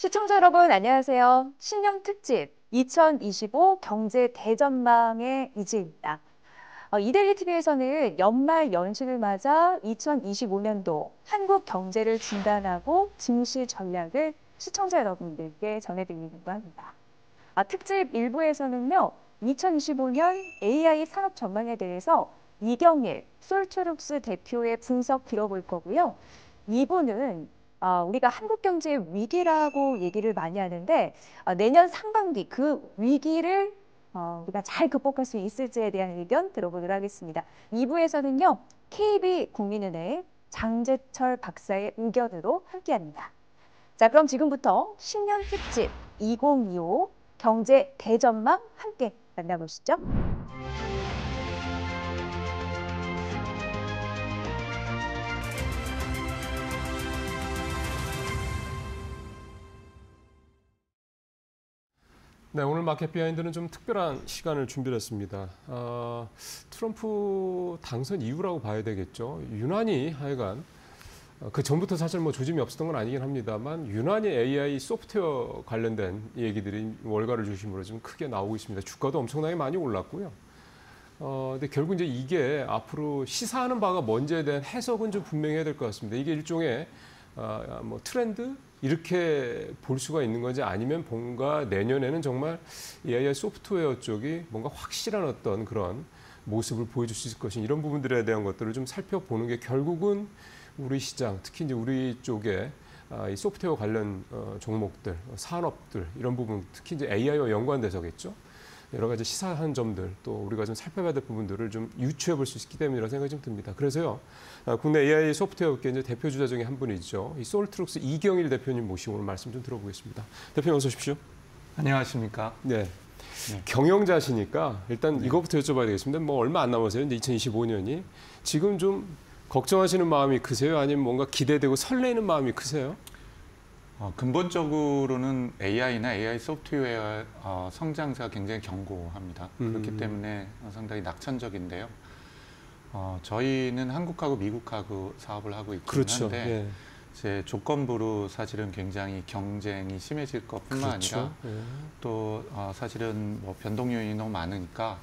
시청자 여러분, 안녕하세요. 신년 특집 2025 경제 대전망의 이지입니다. 이데일리 TV에서는 연말 연시를 맞아 2025년도 한국 경제를 진단하고 증시 전략을 시청자 여러분들께 전해드리려고 합니다. 특집 1부에서는요, 2025년 AI 산업 전망에 대해서 이경일 솔트룩스 대표의 분석 들어볼 거고요. 2부는 우리가 한국 경제의 위기라고 얘기를 많이 하는데 내년 상반기 그 위기를 우리가 잘 극복할 수 있을지에 대한 의견 들어보도록 하겠습니다. 2부에서는요. KB국민은행 장재철 박사의 의견으로 함께합니다. 자, 그럼 지금부터 신년 특집 2025 경제 대전망 함께 만나보시죠. 네, 오늘 마켓 비하인드는 좀 특별한 시간을 준비를 했습니다. 트럼프 당선 이후라고 봐야 되겠죠. 유난히 하여간 그 전부터 사실 뭐 조짐이 없었던 건 아니긴 합니다만 유난히 AI 소프트웨어 관련된 얘기들이 월가를 중심으로 좀 크게 나오고 있습니다. 주가도 엄청나게 많이 올랐고요. 근데 결국 이제 이게 앞으로 시사하는 바가 뭔지에 대한 해석은 좀 분명해야 될 것 같습니다. 이게 일종의 뭐 트렌드 이렇게 볼 수가 있는 건지 아니면 뭔가 내년에는 정말 AI 소프트웨어 쪽이 뭔가 확실한 어떤 그런 모습을 보여줄 수 있을 것인 이런 부분들에 대한 것들을 좀 살펴보는 게 결국은 우리 시장 특히 이제 우리 쪽에 이 소프트웨어 관련 종목들 산업들 이런 부분 특히 이제 AI와 연관돼서겠죠. 여러 가지 시사한 점들 또 우리가 좀 살펴봐야 될 부분들을 좀 유추해 볼 수 있기 때문이라는 생각이 좀 듭니다. 그래서요 국내 AI 소프트웨어 업계 이제 대표 주자 중에 한 분이죠. 이 솔트룩스 이경일 대표님 모시고 오늘 말씀 좀 들어보겠습니다. 대표님 어서 오십시오. 안녕하십니까. 네. 경영자시니까 일단 이거부터 여쭤봐야 되겠습니다. 뭐 얼마 안 남았어요. 이제 2025년이 지금 좀 걱정하시는 마음이 크세요? 아니면 뭔가 기대되고 설레는 마음이 크세요? 근본적으로는 AI나 AI 소프트웨어 성장세가 굉장히 견고합니다. 그렇기 때문에 상당히 낙천적인데요. 저희는 한국하고 미국하고 사업을 하고 있긴 그렇죠. 한데 예. 제 조건부로 사실은 굉장히 경쟁이 심해질 것뿐만 그렇죠. 아니라 예. 또 사실은 뭐 변동 요인이 너무 많으니까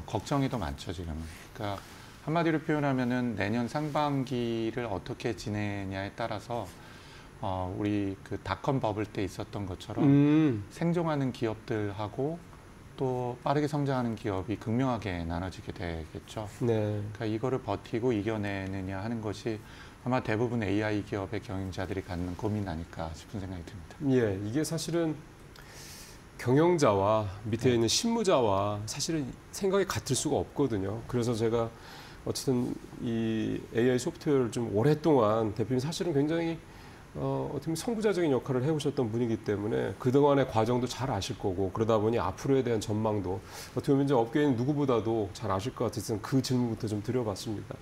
걱정이 더 많죠 지금은. 그러니까 한마디로 표현하면은 내년 상반기를 어떻게 지내냐에 따라서 우리 그 닷컴 버블 때 있었던 것처럼 생존하는 기업들하고 또 빠르게 성장하는 기업이 극명하게 나눠지게 되겠죠. 네. 그러니까 이거를 버티고 이겨내느냐 하는 것이 아마 대부분 AI 기업의 경영자들이 갖는 고민 아닐까 싶은 생각이 듭니다. 예, 이게 사실은 경영자와 밑에 있는 실무자와 사실은 생각이 같을 수가 없거든요. 그래서 제가 어쨌든 이 AI 소프트웨어를 좀 오랫동안 대표님 사실은 굉장히 어떻게 보면 선구자적인 역할을 해오셨던 분이기 때문에 그동안의 과정도 잘 아실 거고 그러다 보니 앞으로에 대한 전망도 어떻게 보면 이제 업계인 누구보다도 잘 아실 것 같아서 그 질문부터 좀 드려봤습니다.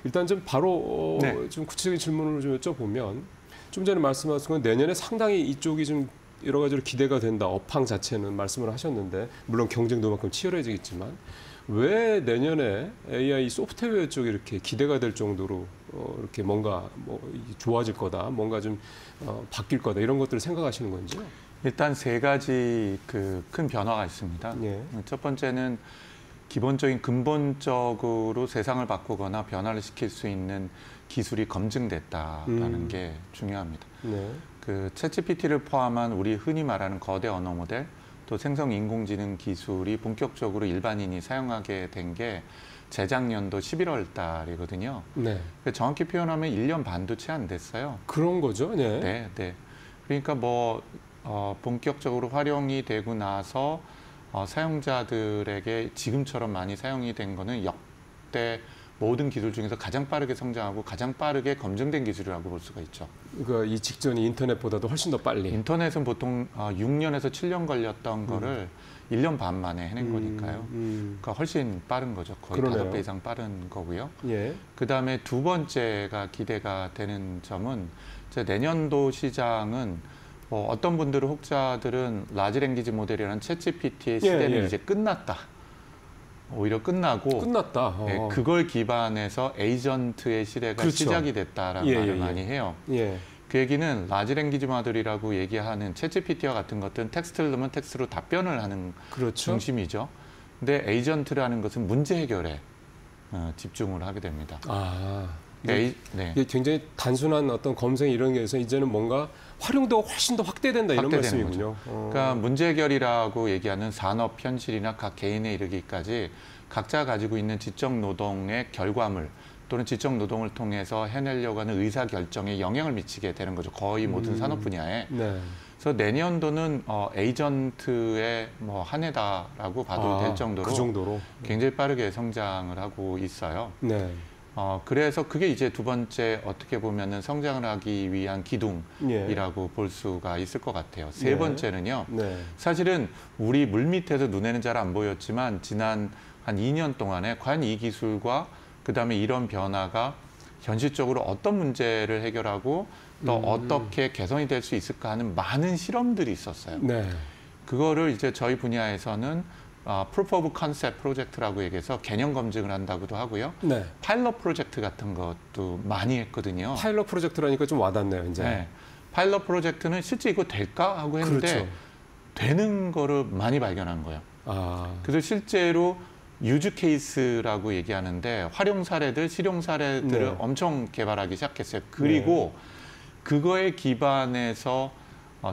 일단 좀 바로 좀 구체적인 질문을 좀 여쭤보면 좀 전에 말씀하신 건 내년에 상당히 이쪽이 좀 여러 가지로 기대가 된다. 업황 자체는 말씀을 하셨는데 물론 경쟁도 만큼 치열해지겠지만 왜 내년에 AI 소프트웨어 쪽이 이렇게 기대가 될 정도로 이렇게 뭔가 뭐 좋아질 거다, 뭔가 좀 바뀔 거다 이런 것들을 생각하시는 건지요? 일단 세 가지 그 큰 변화가 있습니다. 예. 첫 번째는 기본적인 근본적으로 세상을 바꾸거나 변화를 시킬 수 있는 기술이 검증됐다라는 게 중요합니다. 네. 그 챗GPT를 포함한 우리 흔히 말하는 거대 언어 모델 또 생성 인공지능 기술이 본격적으로 일반인이 사용하게 된 게 재작년도 11월 달이거든요. 네. 정확히 표현하면 1년 반도 채 안 됐어요. 그런 거죠. 네. 네, 네. 그러니까 뭐 본격적으로 활용이 되고 나서 사용자들에게 지금처럼 많이 사용이 된 거는 역대 모든 기술 중에서 가장 빠르게 성장하고 가장 빠르게 검증된 기술이라고 볼 수가 있죠. 그러니까 이 직전이 인터넷보다도 훨씬 더 빨리. 인터넷은 보통 6년에서 7년 걸렸던 거를 1년 반 만에 해낸 거니까요. 그러니까 훨씬 빠른 거죠. 거의 그러네요. 5배 이상 빠른 거고요. 예. 그다음에 두 번째가 기대가 되는 점은 이제 내년도 시장은 어떤 분들은 혹자들은 라지 랭귀지 모델이라는 챗GPT의 시대는 이제 끝났다. 오히려 끝나고 끝났다. 네, 그걸 기반해서 에이전트의 시대가 그렇죠. 시작이 됐다라는 말을 예. 많이 해요. 예. 그 얘기는 라지 랭귀지 모델이라고 얘기하는 챗GPT와 같은 것들은 텍스트를 넣으면 텍스트로 답변을 하는 그렇죠. 중심이죠. 근데 에이전트라는 것은 문제 해결에 집중을 하게 됩니다. 아, 네. 이게 굉장히 단순한 어떤 검색 이런 게서 이제는 뭔가 활용도가 훨씬 더 확대된다 이런 확대되는 말씀이군요. 그러니까 문제 해결이라고 얘기하는 산업 현실이나 각 개인에 이르기까지 각자 가지고 있는 지적 노동의 결과물 또는 지적 노동을 통해서 해내려고 하는 의사 결정에 영향을 미치게 되는 거죠. 거의 모든 산업 분야에. 네. 그래서 내년도는 에이전트의 뭐 한 해다라고 봐도 될 정도로, 그 정도로 굉장히 빠르게 성장을 하고 있어요. 네. 그래서 그게 이제 두 번째 어떻게 보면은 성장을 하기 위한 기둥이라고 볼 수가 있을 것 같아요. 세 네. 번째는요. 네. 사실은 우리 물밑에서 눈에는 잘 안 보였지만 지난 한 2년 동안에 과연 이 기술과 그다음에 이런 변화가 현실적으로 어떤 문제를 해결하고 또 어떻게 개선이 될 수 있을까 하는 많은 실험들이 있었어요. 네. 그거를 이제 저희 분야에서는 Proof of Concept 프로젝트라고 얘기해서 개념 검증을 한다고도 하고요. 네. 파일럿 프로젝트 같은 것도 많이 했거든요. 파일럿 프로젝트라니까 좀 와닿네요, 이제. 네. 파일럿 프로젝트는 실제 이거 될까 하고 했는데 그렇죠. 되는 거를 많이 발견한 거예요. 아, 그래서 실제로 유즈 케이스라고 얘기하는데 활용 사례들, 실용 사례들을 네. 엄청 개발하기 시작했어요. 그리고 그거에 기반해서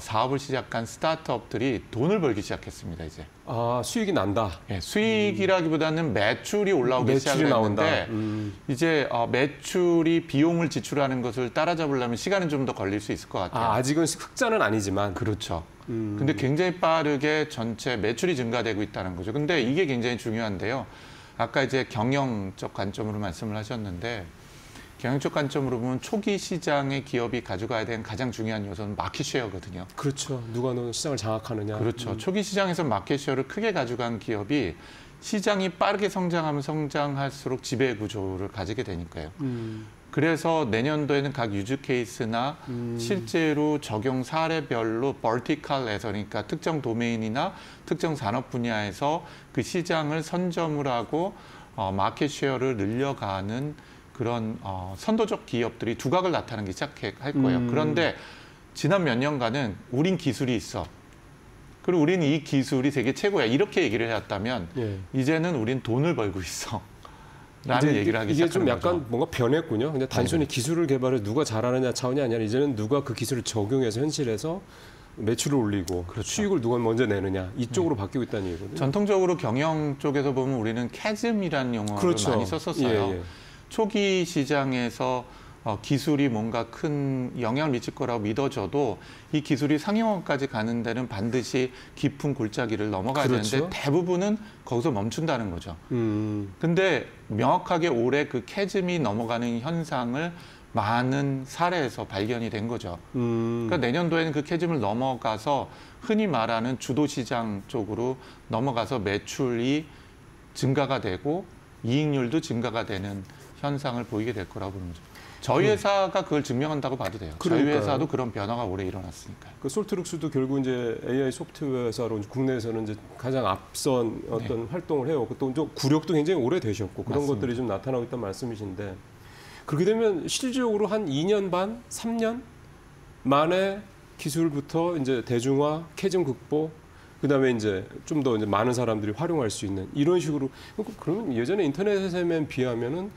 사업을 시작한 스타트업들이 돈을 벌기 시작했습니다. 이제 수익이 난다. 수익이라기보다는 매출이 올라오기 매출이 나온다. 시작했는데 이제 매출이 비용을 지출하는 것을 따라잡으려면 시간은 좀 더 걸릴 수 있을 것 같아요. 아직은 흑자는 아니지만. 그렇죠. 근데 굉장히 빠르게 전체 매출이 증가되고 있다는 거죠. 근데 이게 굉장히 중요한데요. 아까 이제 경영적 관점으로 말씀을 하셨는데 경영적 관점으로 보면 초기 시장의 기업이 가져가야 되는 가장 중요한 요소는 마켓 쉐어거든요. 그렇죠. 누가 너 시장을 장악하느냐. 그렇죠. 초기 시장에서 마켓 쉐어를 크게 가져간 기업이 시장이 빠르게 성장하면 성장할수록 지배 구조를 가지게 되니까요. 그래서 내년도에는 각 유즈 케이스나 실제로 적용 사례별로 버티컬에서 그러니까 특정 도메인이나 특정 산업 분야에서 그 시장을 선점을 하고 마켓 쉐어를 늘려가는 그런 선도적 기업들이 두각을 나타내기 시작할 거예요. 그런데 지난 몇 년간은 우린 기술이 있어. 그리고 우리는 이 기술이 세계 최고야. 이렇게 얘기를 해왔다면 예. 이제는 우린 돈을 벌고 있어. 라는 얘기를 하기 이게 시작하는 좀 약간 거죠. 뭔가 변했군요. 근데 단순히 기술을 개발을 누가 잘하느냐 차원이 아니라 이제는 누가 그 기술을 적용해서 현실에서 매출을 올리고 그렇죠. 수익을 누가 먼저 내느냐 이쪽으로 바뀌고 있다는 얘기거든요. 전통적으로 경영 쪽에서 보면 우리는 캐즘이라는 용어를 그렇죠. 많이 썼었어요. 예, 예. 초기 시장에서 기술이 뭔가 큰 영향을 미칠 거라고 믿어져도 이 기술이 상용화까지 가는 데는 반드시 깊은 골짜기를 넘어가야 그렇죠. 되는데 대부분은 거기서 멈춘다는 거죠. 근데 명확하게 올해 그 캐즘이 넘어가는 현상을 많은 사례에서 발견이 된 거죠. 그러니까 내년도에는 그 캐즘을 넘어가서 흔히 말하는 주도시장 쪽으로 넘어가서 매출이 증가가 되고 이익률도 증가가 되는 현상을 보이게 될 거라고 보는 거죠. 저희 회사가 그걸 증명한다고 봐도 돼요. 그러니까요. 저희 회사도 그런 변화가 올해 일어났으니까요. 그 솔트룩스도 결국 이제 AI 소프트웨어 회사로 국내에서는 이제 가장 앞선 어떤 활동을 해요. 또 구력도 굉장히 오래 되셨고 그런 맞습니다. 것들이 좀 나타나고 있다는 말씀이신데 그렇게 되면 실질적으로 한 2년 반, 3년 만에 기술부터 이제 대중화, 캐즘 극복, 그다음에 이제 좀 더 이제 많은 사람들이 활용할 수 있는 이런 식으로 그러면 예전에 인터넷에 비하면은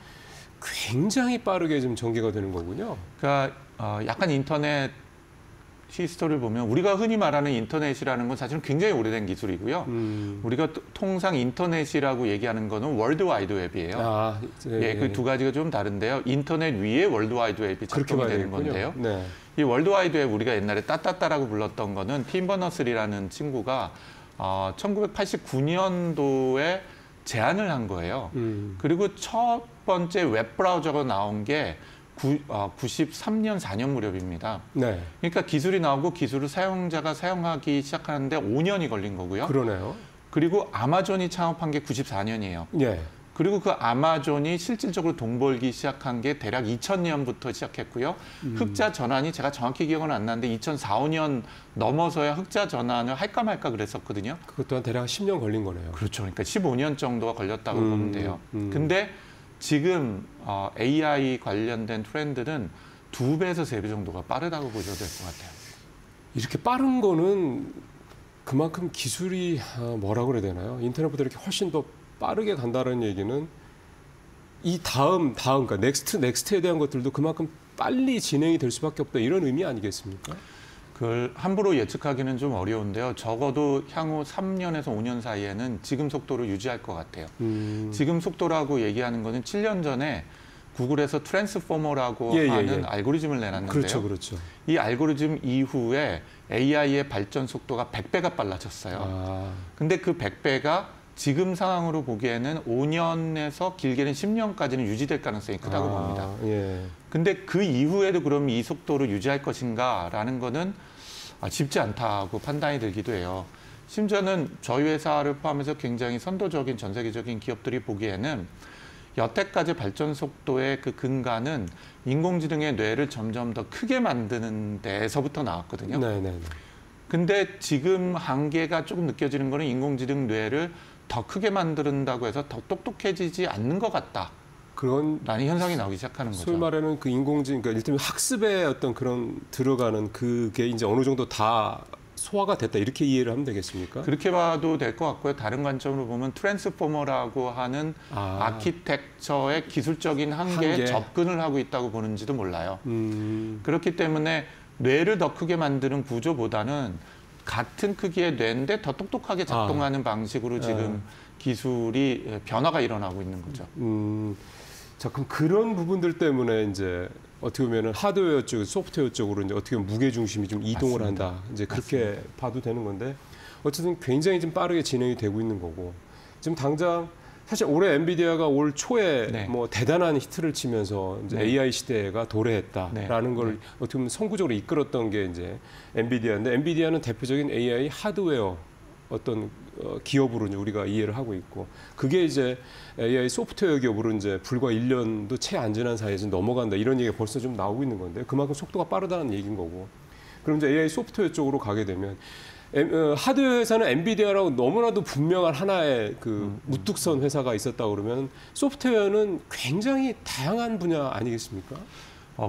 굉장히 빠르게 좀 전개가 되는 거군요. 그러니까 약간 인터넷 히스토리를 보면 우리가 흔히 말하는 인터넷이라는 건 사실은 굉장히 오래된 기술이고요. 우리가 통상 인터넷이라고 얘기하는 거는 월드와이드 웹이에요. 그 두 가지가 좀 다른데요. 인터넷 위에 월드와이드 웹이 작동이 되는 건데요. 네. 이 월드와이드 웹 우리가 옛날에 따따따라고 불렀던 거는 팀 버너스리라는 친구가 1989년도에 제안을 한 거예요. 그리고 첫 번째 웹 브라우저가 나온 게 93년, 4년 무렵입니다. 네. 그러니까 기술이 나오고 기술을 사용자가 사용하기 시작하는데 5년이 걸린 거고요. 그러네요. 그리고 아마존이 창업한 게 94년이에요. 예. 그리고 그 아마존이 실질적으로 돈 벌기 시작한 게 대략 2000년부터 시작했고요. 흑자 전환이 제가 정확히 기억은 안 나는데 2004, 5년 넘어서야 흑자 전환을 할까 말까 그랬었거든요. 그것 또한 대략 10년 걸린 거네요. 그렇죠. 그러니까 15년 정도가 걸렸다고 보면 돼요. 근데 지금 AI 관련된 트렌드는 2배에서 3배 정도가 빠르다고 보셔도 될 것 같아요. 이렇게 빠른 거는 그만큼 기술이 뭐라 그래야 되나요? 인터넷보다 이렇게 훨씬 더 빠르게 간다는 얘기는 이 다음 그러니까 넥스트에 대한 것들도 그만큼 빨리 진행이 될 수밖에 없다 이런 의미 아니겠습니까? 그걸 함부로 예측하기는 좀 어려운데요. 적어도 향후 3년에서 5년 사이에는 지금 속도를 유지할 것 같아요. 지금 속도라고 얘기하는 거는 7년 전에 구글에서 트랜스포머라고 하는 알고리즘을 내놨는데요. 그렇죠, 그렇죠. 이 알고리즘 이후에 AI의 발전 속도가 100배가 빨라졌어요. 근데 그 100배가 지금 상황으로 보기에는 5년에서 길게는 10년까지는 유지될 가능성이 크다고 봅니다. 근데 그 이후에도 그럼 이 속도를 유지할 것인가라는 거는 쉽지 않다고 판단이 들기도 해요. 심지어는 저희 회사를 포함해서 굉장히 선도적인 전 세계적인 기업들이 보기에는 여태까지 발전 속도의 그 근간은 인공지능의 뇌를 점점 더 크게 만드는 데서부터 나왔거든요. 근데 지금 한계가 조금 느껴지는 거는 인공지능 뇌를 더 크게 만든다고 해서 더 똑똑해지지 않는 것 같다. 라는 현상이 나오기 시작하는 거죠. 소위 말하는 그 인공지능, 그러니까 일테면 학습에 어떤 그런 들어가는 그게 이제 어느 정도 다 소화가 됐다 이렇게 이해를 하면 되겠습니까? 그렇게 봐도 될 것 같고요. 다른 관점으로 보면 트랜스포머라고 하는 아키텍처의 기술적인 한계에 접근을 하고 있다고 보는지도 몰라요. 그렇기 때문에 뇌를 더 크게 만드는 구조보다는 같은 크기의 뇌인데 더 똑똑하게 작동하는 방식으로 지금 기술이 변화가 일어나고 있는 거죠. 자, 그럼 그런 부분들 때문에 이제 어떻게 보면은 하드웨어 쪽, 소프트웨어 쪽으로 이제 어떻게 보면 무게 중심이 좀 이동을 한다. 이제 그렇게 봐도 되는 건데 어쨌든 굉장히 좀 빠르게 진행이 되고 있는 거고 지금 당장 사실 올해 엔비디아가 올 초에 뭐 대단한 히트를 치면서 이제 AI 시대가 도래했다라는 걸 어떻게 보면 선구적으로 이끌었던 게 이제 엔비디아인데 엔비디아는 대표적인 AI 하드웨어 어떤 기업으로 이제 우리가 이해를 하고 있고 그게 이제 AI 소프트웨어 기업으로 이제 불과 1년도 채 안 지난 사이에 좀 넘어간다 이런 얘기가 벌써 좀 나오고 있는 건데 그만큼 속도가 빠르다는 얘기인 거고 그럼 이제 AI 소프트웨어 쪽으로 가게 되면 하드웨어 회사는 엔비디아라고 너무나도 분명한 하나의 그 우뚝선 회사가 있었다 그러면 소프트웨어는 굉장히 다양한 분야 아니겠습니까?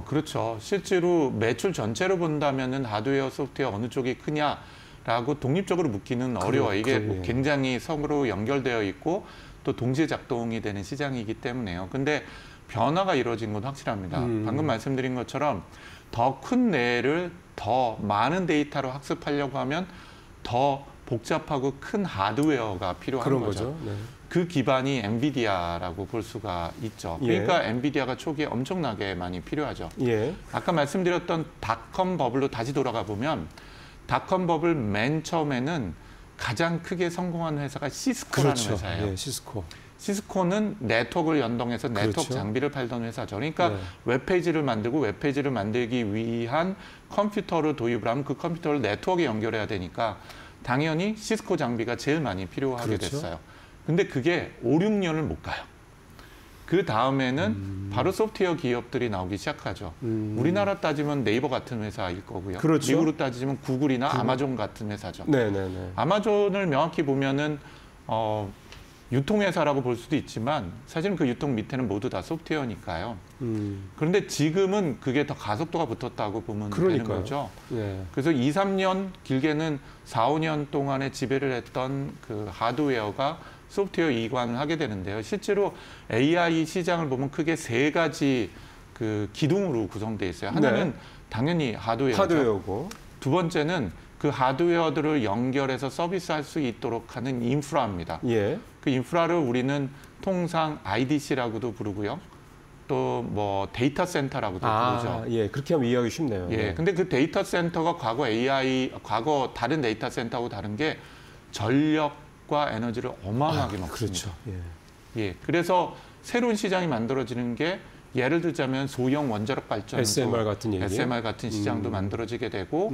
그렇죠. 실제로 매출 전체로 본다면은 하드웨어, 소프트웨어 어느 쪽이 크냐라고 독립적으로 묻기는 어려워요. 이게 뭐 굉장히 서로 연결되어 있고 또 동시에 작동이 되는 시장이기 때문에요. 근데 변화가 이루어진 건 확실합니다. 방금 말씀드린 것처럼 더 큰 뇌를 더 많은 데이터로 학습하려고 하면 더 복잡하고 큰 하드웨어가 필요한 거죠. 그 기반이 엔비디아라고 볼 수가 있죠. 그러니까 엔비디아가 초기에 엄청나게 많이 필요하죠. 아까 말씀드렸던 닷컴 버블로 다시 돌아가 보면 닷컴 버블 맨 처음에는 가장 크게 성공한 회사가 시스코라는 회사예요. 시스코는 네트워크를 연동해서 네트워크 장비를 팔던 회사죠. 그러니까 웹페이지를 만들고 웹페이지를 만들기 위한 컴퓨터를 도입을 하면 그 컴퓨터를 네트워크에 연결해야 되니까 당연히 시스코 장비가 제일 많이 필요하게 됐어요. 근데 그게 5, 6년을 못 가요. 그 다음에는 바로 소프트웨어 기업들이 나오기 시작하죠. 우리나라 따지면 네이버 같은 회사일 거고요. 미국으로 따지면 구글이나 아마존 같은 회사죠. 아마존을 명확히 보면은 유통회사라고 볼 수도 있지만 사실은 그 유통 밑에는 모두 다 소프트웨어니까요. 그런데 지금은 그게 더 가속도가 붙었다고 보면 되는 거죠. 그래서 2, 3년 길게는 4, 5년 동안에 지배를 했던 그 하드웨어가 소프트웨어 이관을 하게 되는데요. 실제로 AI 시장을 보면 크게 3가지 그 기둥으로 구성되어 있어요. 하나는 당연히 하드웨어고 두 번째는 그 하드웨어들을 연결해서 서비스할 수 있도록 하는 인프라입니다. 그 인프라를 우리는 통상 IDC라고도 부르고요. 또 뭐 데이터 센터라고도 부르죠. 그렇게 하면 이해하기 쉽네요. 근데 그 데이터 센터가 과거 다른 데이터 센터하고 다른 게 전력과 에너지를 어마어마하게 먹습니다. 그래서 새로운 시장이 만들어지는 게 예를 들자면 소형 원자력 발전소, SMR 같은 시장도 만들어지게 되고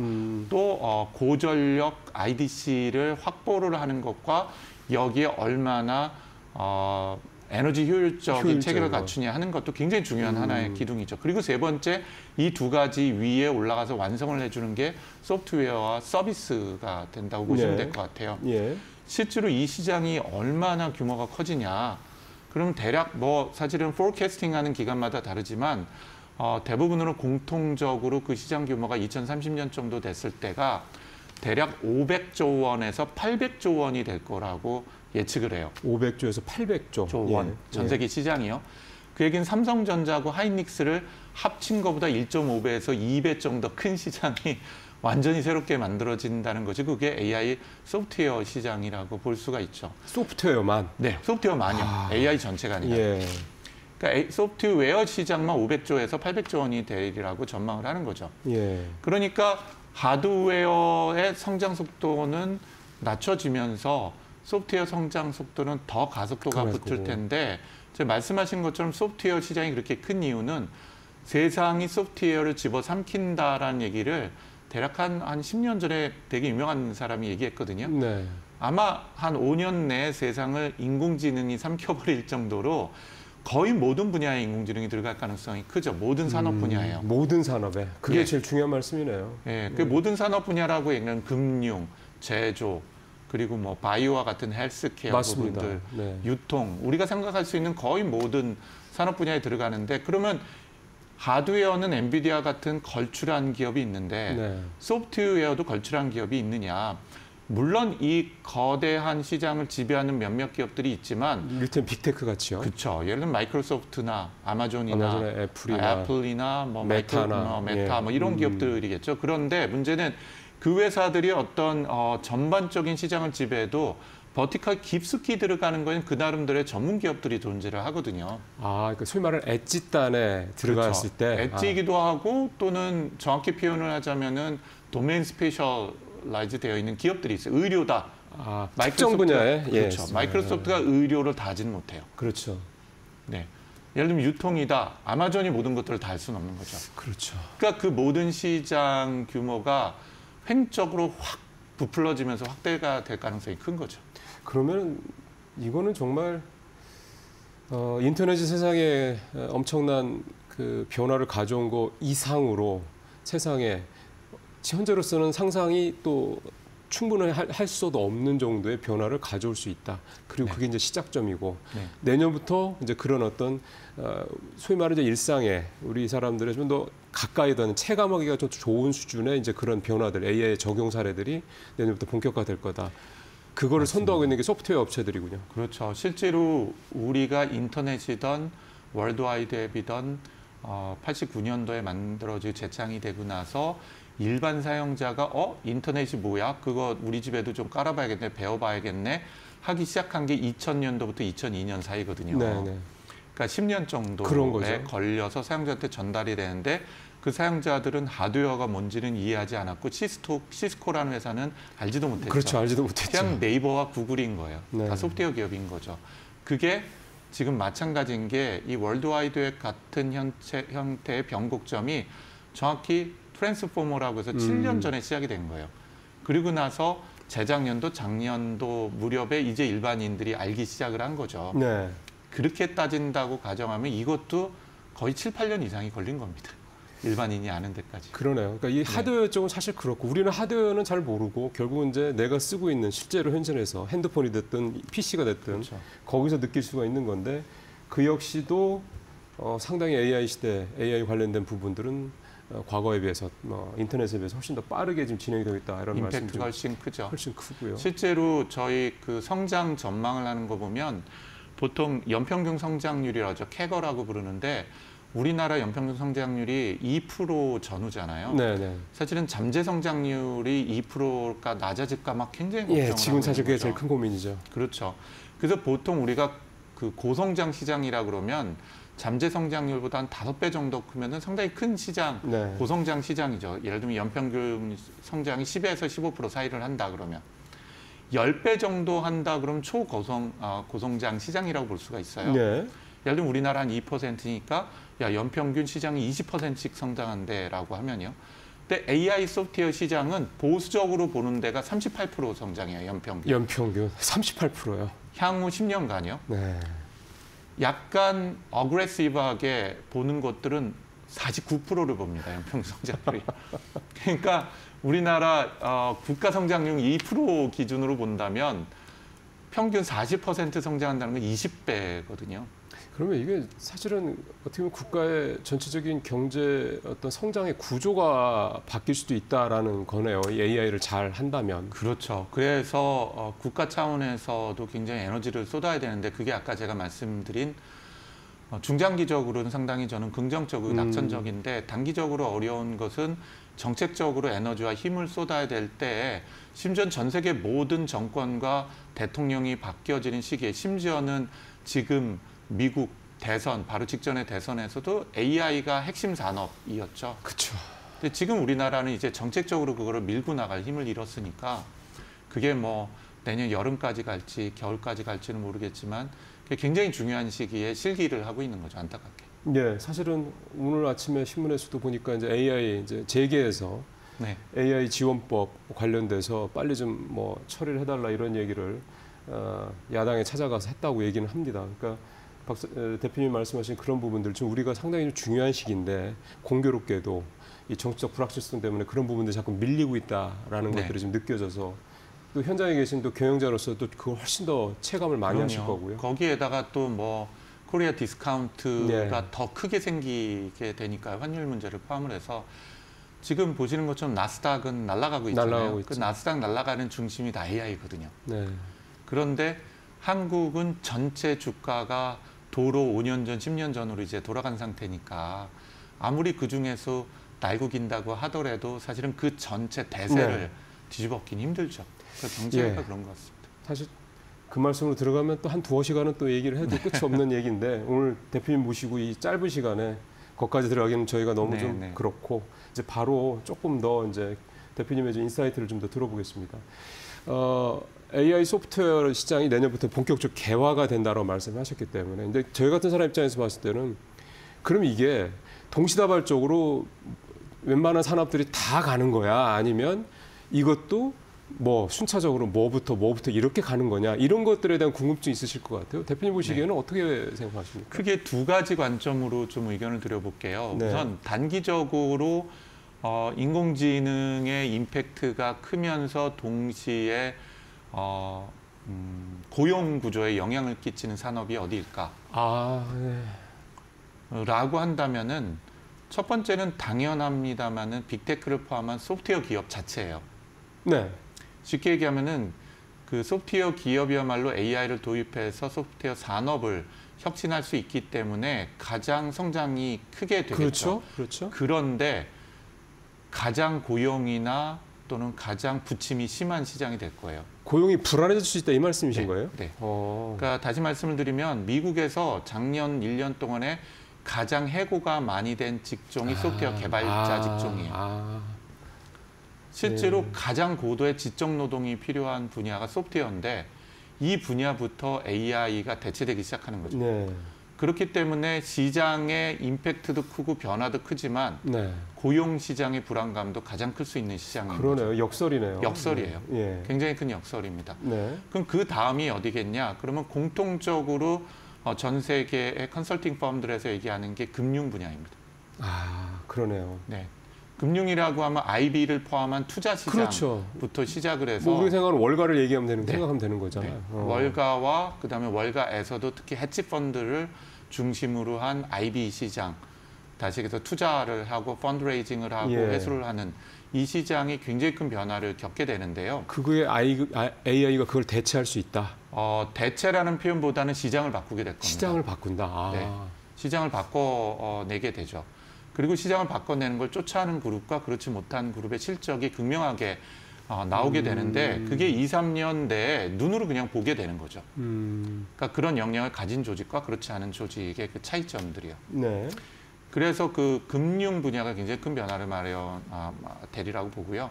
또 고전력 IDC를 확보를 하는 것과 여기에 얼마나 에너지 효율적인 체계를 갖추냐 하는 것도 굉장히 중요한 하나의 기둥이죠. 그리고 세 번째, 이 2가지 위에 올라가서 완성을 해주는 게 소프트웨어와 서비스가 된다고 보시면 될 것 같아요. 실제로 이 시장이 얼마나 규모가 커지냐. 그러면 대략 뭐 사실은 포캐스팅하는 기간마다 다르지만 대부분으로 공통적으로 그 시장 규모가 2030년 정도 됐을 때가 대략 500조 원에서 800조 원이 될 거라고 예측을 해요. 500조에서 800조 원, 예. 전 세계 시장이요. 그 얘기는 삼성전자하고 하이닉스를 합친 것보다 1.5배에서 2배 정도 큰 시장이 완전히 새롭게 만들어진다는 거지. 그게 AI 소프트웨어 시장이라고 볼 수가 있죠. 소프트웨어만. 네, 소프트웨어만요. AI 전체가 아니라. 예. 그러니까 소프트웨어 시장만 500조에서 800조 원이 되리라고 전망을 하는 거죠. 예. 그러니까 하드웨어의 성장 속도는 낮춰지면서 소프트웨어 성장 속도는 더 가속도가 붙을 텐데 제가 말씀하신 것처럼 소프트웨어 시장이 그렇게 큰 이유는 세상이 소프트웨어를 집어삼킨다라는 얘기를 대략 한 10년 전에 되게 유명한 사람이 얘기했거든요. 네. 아마 한 5년 내에 세상을 인공지능이 삼켜버릴 정도로 거의 모든 분야에 인공지능이 들어갈 가능성이 크죠. 모든 산업 분야예요. 모든 산업에. 그게 예. 제일 중요한 말씀이네요. 예, 그 모든 산업 분야라고 얘기하는 금융, 제조, 그리고 뭐 바이오와 같은 헬스케어 맞습니다. 부분들, 네. 유통, 우리가 생각할 수 있는 거의 모든 산업 분야에 들어가는데 그러면 하드웨어는 엔비디아 같은 걸출한 기업이 있는데 네. 소프트웨어도 걸출한 기업이 있느냐. 물론 이 거대한 시장을 지배하는 몇몇 기업들이 있지만 이를테면 빅테크 같이요. 그렇죠. 예를 들면 마이크로소프트나 아마존이나 아마존의 애플이나 애플이나 뭐 메타나 메타 예. 뭐 이런 기업들이겠죠. 그런데 문제는 그 회사들이 어떤 전반적인 시장을 지배해도 버티컬 깊숙이 들어가는 건 그 나름대로의 전문 기업들이 존재를 하거든요. 아, 그러니까 소위 말하는 엣지단에 들어갔을 그렇죠. 때 엣지이기도 하고 또는 정확히 표현을 하자면은 도메인 스페셜라이즈 되어 있는 기업들이 있어요. 의료다. 특정 분야에 그렇죠. 예. 마이크로소프트가 의료를 다 하지는 못해요. 그렇죠. 네. 예를 들면 유통이다. 아마존이 모든 것들을 다 할 수는 없는 거죠. 그렇죠. 그러니까 그 모든 시장 규모가 횡적으로 확 부풀러지면서 확대가 될 가능성이 큰 거죠. 그러면 이거는 정말 인터넷이 세상에 엄청난 그 변화를 가져온 거 이상으로 세상에 현재로서는 상상이 또 충분히 할 수도 없는 정도의 변화를 가져올 수 있다. 그리고 네. 그게 이제 시작점이고 네. 내년부터 이제 그런 어떤 소위 말하는 일상에 우리 사람들의 좀 더 가까이 되는 체감하기가 좀 좋은 수준의 이제 그런 변화들, AI 적용 사례들이 내년부터 본격화될 거다. 그거를 맞습니다. 선도하고 있는 게 소프트웨어 업체들이군요. 그렇죠. 실제로 우리가 인터넷이던 월드와이드 앱이던 89년도에 만들어지고 재창이 되고 나서 일반 사용자가 인터넷이 뭐야? 그거 우리 집에도 좀 깔아봐야겠네, 배워봐야겠네 하기 시작한 게 2000년도부터 2002년 사이거든요. 네네. 그러니까 10년 그런 정도에 거죠. 걸려서 사용자한테 전달이 되는데 그 사용자들은 하드웨어가 뭔지는 이해하지 않았고 시스코라는 회사는 알지도 못했죠. 그렇죠. 알지도 못했죠. 그냥 네이버와 구글인 거예요. 네. 다 소프트웨어 기업인 거죠. 그게 지금 마찬가지인 게 이 월드와이드웹 같은 형태의 변곡점이 정확히 트랜스포머라고 해서 7년 전에 시작이 된 거예요. 그리고 나서 재작년도 작년도 무렵에 이제 일반인들이 알기 시작을 한 거죠. 네. 그렇게 따진다고 가정하면 이것도 거의 7, 8년 이상이 걸린 겁니다. 일반인이 아는 데까지. 그러네요. 그러니까 이 하드웨어 쪽은 사실 그렇고 우리는 하드웨어는 잘 모르고 결국은 이제 내가 쓰고 있는 실제로 현실에서 핸드폰이 됐든 PC가 됐든 그렇죠. 거기서 느낄 수가 있는 건데 그 역시도 상당히 AI 시대, AI 관련된 부분들은 과거에 비해서 인터넷에 비해서 훨씬 더 빠르게 지금 진행이 되고 있다 이런 말씀 임팩트가 훨씬 크죠. 훨씬 크고요. 실제로 저희 그 성장 전망을 하는 거 보면 보통 연평균 성장률이라고 하죠. 캐거라고 부르는데 우리나라 연평균 성장률이 2% 전후잖아요. 네네. 사실은 잠재 성장률이 2%가 낮아질까 막 굉장히 걱정을 예, 지금 하고 사실 있는 그게 거죠. 제일 큰 고민이죠. 그렇죠. 그래서 보통 우리가 그 고성장 시장이라 그러면 잠재 성장률보다 한 5배 정도 크면은 상당히 큰 시장, 네. 고성장 시장이죠. 예를 들면 연평균 성장이 10에서 15% 사이를 한다 그러면 10배 정도 한다 그러면 고성장 시장이라고 볼 수가 있어요. 네. 예를 들면 우리나라 한 2%니까 야 연평균 시장이 20%씩 성장한대라고 하면요. 근데 AI 소프트웨어 시장은 보수적으로 보는 데가 38% 성장해요. 연평균 38%요. 향후 10년간요. 네. 약간 어그레시브하게 보는 것들은 49%를 봅니다. 연평균 성장률이. 그러니까 우리나라 국가 성장률 2% 기준으로 본다면 평균 40% 성장한다는 건 20배거든요. 그러면 이게 사실은 어떻게 보면 국가의 전체적인 경제 어떤 성장의 구조가 바뀔 수도 있다라는 거네요. 이 AI를 잘 한다면. 그렇죠. 그래서 국가 차원에서도 굉장히 에너지를 쏟아야 되는데 그게 아까 제가 말씀드린 중장기적으로는 상당히 저는 긍정적이고 낙천적인데 단기적으로 어려운 것은 정책적으로 에너지와 힘을 쏟아야 될 때에 심지어 전 세계 모든 정권과 대통령이 바뀌어지는 시기에 심지어는 지금 미국 대선 바로 직전의 대선에서도 AI가 핵심 산업이었죠. 그렇죠. 근데 지금 우리나라는 이제 정책적으로 그거를 밀고 나갈 힘을 잃었으니까 그게 뭐 내년 여름까지 갈지 겨울까지 갈지는 모르겠지만 그게 굉장히 중요한 시기에 실기를 하고 있는 거죠. 안타깝게. 네, 사실은 오늘 아침에 신문에서도 보니까 이제 AI 이제 재계에서 네. AI 지원법 관련돼서 빨리 좀 뭐 처리를 해달라 이런 얘기를 야당에 찾아가서 했다고 얘기는 합니다. 그러니까 대표님 말씀하신 그런 부분들 좀 우리가 상당히 좀 중요한 시기인데 공교롭게도 이 정치적 불확실성 때문에 그런 부분들이 자꾸 밀리고 있다라는 네. 것들이 좀 느껴져서 또 현장에 계신 또 경영자로서 또 그걸 훨씬 더 체감을 많이 그럼요. 하실 거고요. 거기에다가 또 뭐 코리아 디스카운트가 네. 더 크게 생기게 되니까 환율 문제를 포함을 해서 지금 보시는 것처럼 나스닥은 날아가고 있잖아요. 날아가고 그 있죠. 나스닥 날아가는 중심이 다 AI거든요. 네. 그런데 한국은 전체 주가가 도로 5년 전, 10년 전으로 이제 돌아간 상태니까 아무리 그 중에서 날고 긴다고 하더라도 사실은 그 전체 대세를 네. 뒤집어엎기는 힘들죠. 그 경제가 예. 그런 것 같습니다. 사실 그 말씀으로 들어가면 또 한 두어 시간은 또 얘기를 해도 끝이 없는 얘기인데 오늘 대표님 모시고 이 짧은 시간에 거기까지 들어가기는 저희가 너무 좀 네. 그렇고 이제 바로 조금 더 이제 대표님의 좀 인사이트를 좀 더 들어보겠습니다. AI 소프트웨어 시장이 내년부터 본격적 개화가 된다고 말씀하셨기 때문에 근데 저희 같은 사람 입장에서 봤을 때는 그럼 이게 동시다발적으로 웬만한 산업들이 다 가는 거야? 아니면 이것도 뭐 순차적으로 뭐부터 이렇게 가는 거냐? 이런 것들에 대한 궁금증이 있으실 것 같아요. 대표님 보시기에는 어떻게 생각하십니까? 크게 두 가지 관점으로 좀 의견을 드려볼게요. 네. 우선 단기적으로 인공지능의 임팩트가 크면서 동시에 고용 구조에 영향을 끼치는 산업이 어디일까? 네. 라고 한다면은 첫 번째는 당연합니다만은 빅테크를 포함한 소프트웨어 기업 자체예요. 네. 쉽게 얘기하면은 그 소프트웨어 기업이야말로 AI를 도입해서 소프트웨어 산업을 혁신할 수 있기 때문에 가장 성장이 크게 되겠죠. 그렇죠. 그렇죠. 그런데 가장 고용이나 또는 가장 부침이 심한 시장이 될 거예요. 고용이 불안해질 수 있다 이 말씀이신 네, 거예요? 네. 어. 그러니까 다시 말씀을 드리면 미국에서 작년 1년 동안에 가장 해고가 많이 된 직종이 소프트웨어 개발자 직종이에요. 실제로 네. 가장 고도의 지적 노동이 필요한 분야가 소프트웨어인데 이 분야부터 AI가 대체되기 시작하는 거죠. 네. 그렇기 때문에 시장의 임팩트도 크고 변화도 크지만 네. 고용 시장의 불안감도 가장 클 수 있는 시장인 그러네요. 거죠. 역설이네요. 역설이에요. 예. 굉장히 큰 역설입니다. 네. 그럼 그 다음이 어디겠냐? 그러면 공통적으로 전 세계의 컨설팅 펌들에서 얘기하는 게 금융 분야입니다. 그러네요. 네. 금융이라고 하면 IB를 포함한 투자 그렇죠. 시장부터 시작을 해서 뭐 우리 생각은 월가를 얘기하면 되는 네. 생각하면 되는 거잖아요. 네. 월가와 그다음에 월가에서도 특히 헤지 펀드를 중심으로 한 IB 시장 다시 해서 투자를 하고 펀드레이징을 하고 예. 회수를 하는 이 시장이 굉장히 큰 변화를 겪게 되는데요. 그거에 AI가 그걸 대체할 수 있다. 대체라는 표현보다는 시장을 바꾸게 될 겁니다. 시장을 바꾼다. 네. 시장을 바꿔내게 되죠. 그리고 시장을 바꿔내는 걸 쫓아하는 그룹과 그렇지 못한 그룹의 실적이 극명하게 나오게 되는데 그게 2, 3년 내에 눈으로 그냥 보게 되는 거죠. 그러니까 그런 역량을 가진 조직과 그렇지 않은 조직의 그 차이점들이요. 네. 그래서 그 금융 분야가 굉장히 큰 변화를 되리라고 보고요.